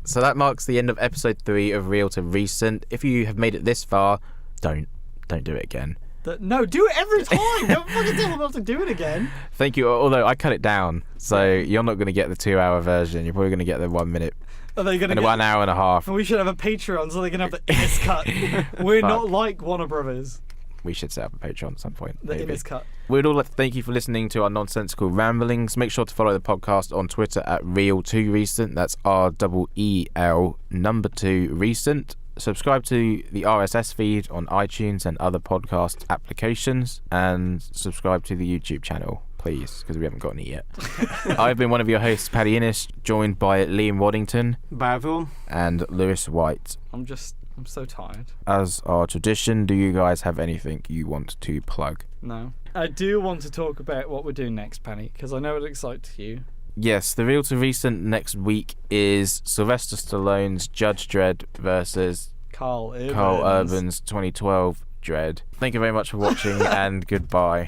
So that marks the end of episode 3 of Reel2Recent. If you have made it this far, don't do it again. No, do it every time. Don't fucking tell them not to do it again. Thank you. Although I cut it down, so you're not going to get the 2-hour version. You're probably going to get the 1 minute Are they gonna and 1 hour and a half. We should have a Patreon so they can have the Innis cut. We're not like Warner Brothers. We should set up a Patreon at some point. The maybe. Innis cut. We'd all like to thank you for listening to our nonsensical ramblings. Make sure to follow the podcast on Twitter at Reel2Recent. That's REEL2Recent. Subscribe to the RSS feed on iTunes and other podcast applications, and subscribe to the YouTube channel, please, because we haven't got any yet. I've been one of your hosts, Paddy Innes, joined by Liam Waddington. Bye, everyone. And Lewis White. I'm so tired. As our tradition, do you guys have anything you want to plug? No. I do want to talk about what we're doing next, Penny, because I know it excites you. Yes, the Reel2Recent next week is Sylvester Stallone's Judge Dredd versus Carl Urban's 2012 Dredd. Thank you very much for watching, and goodbye.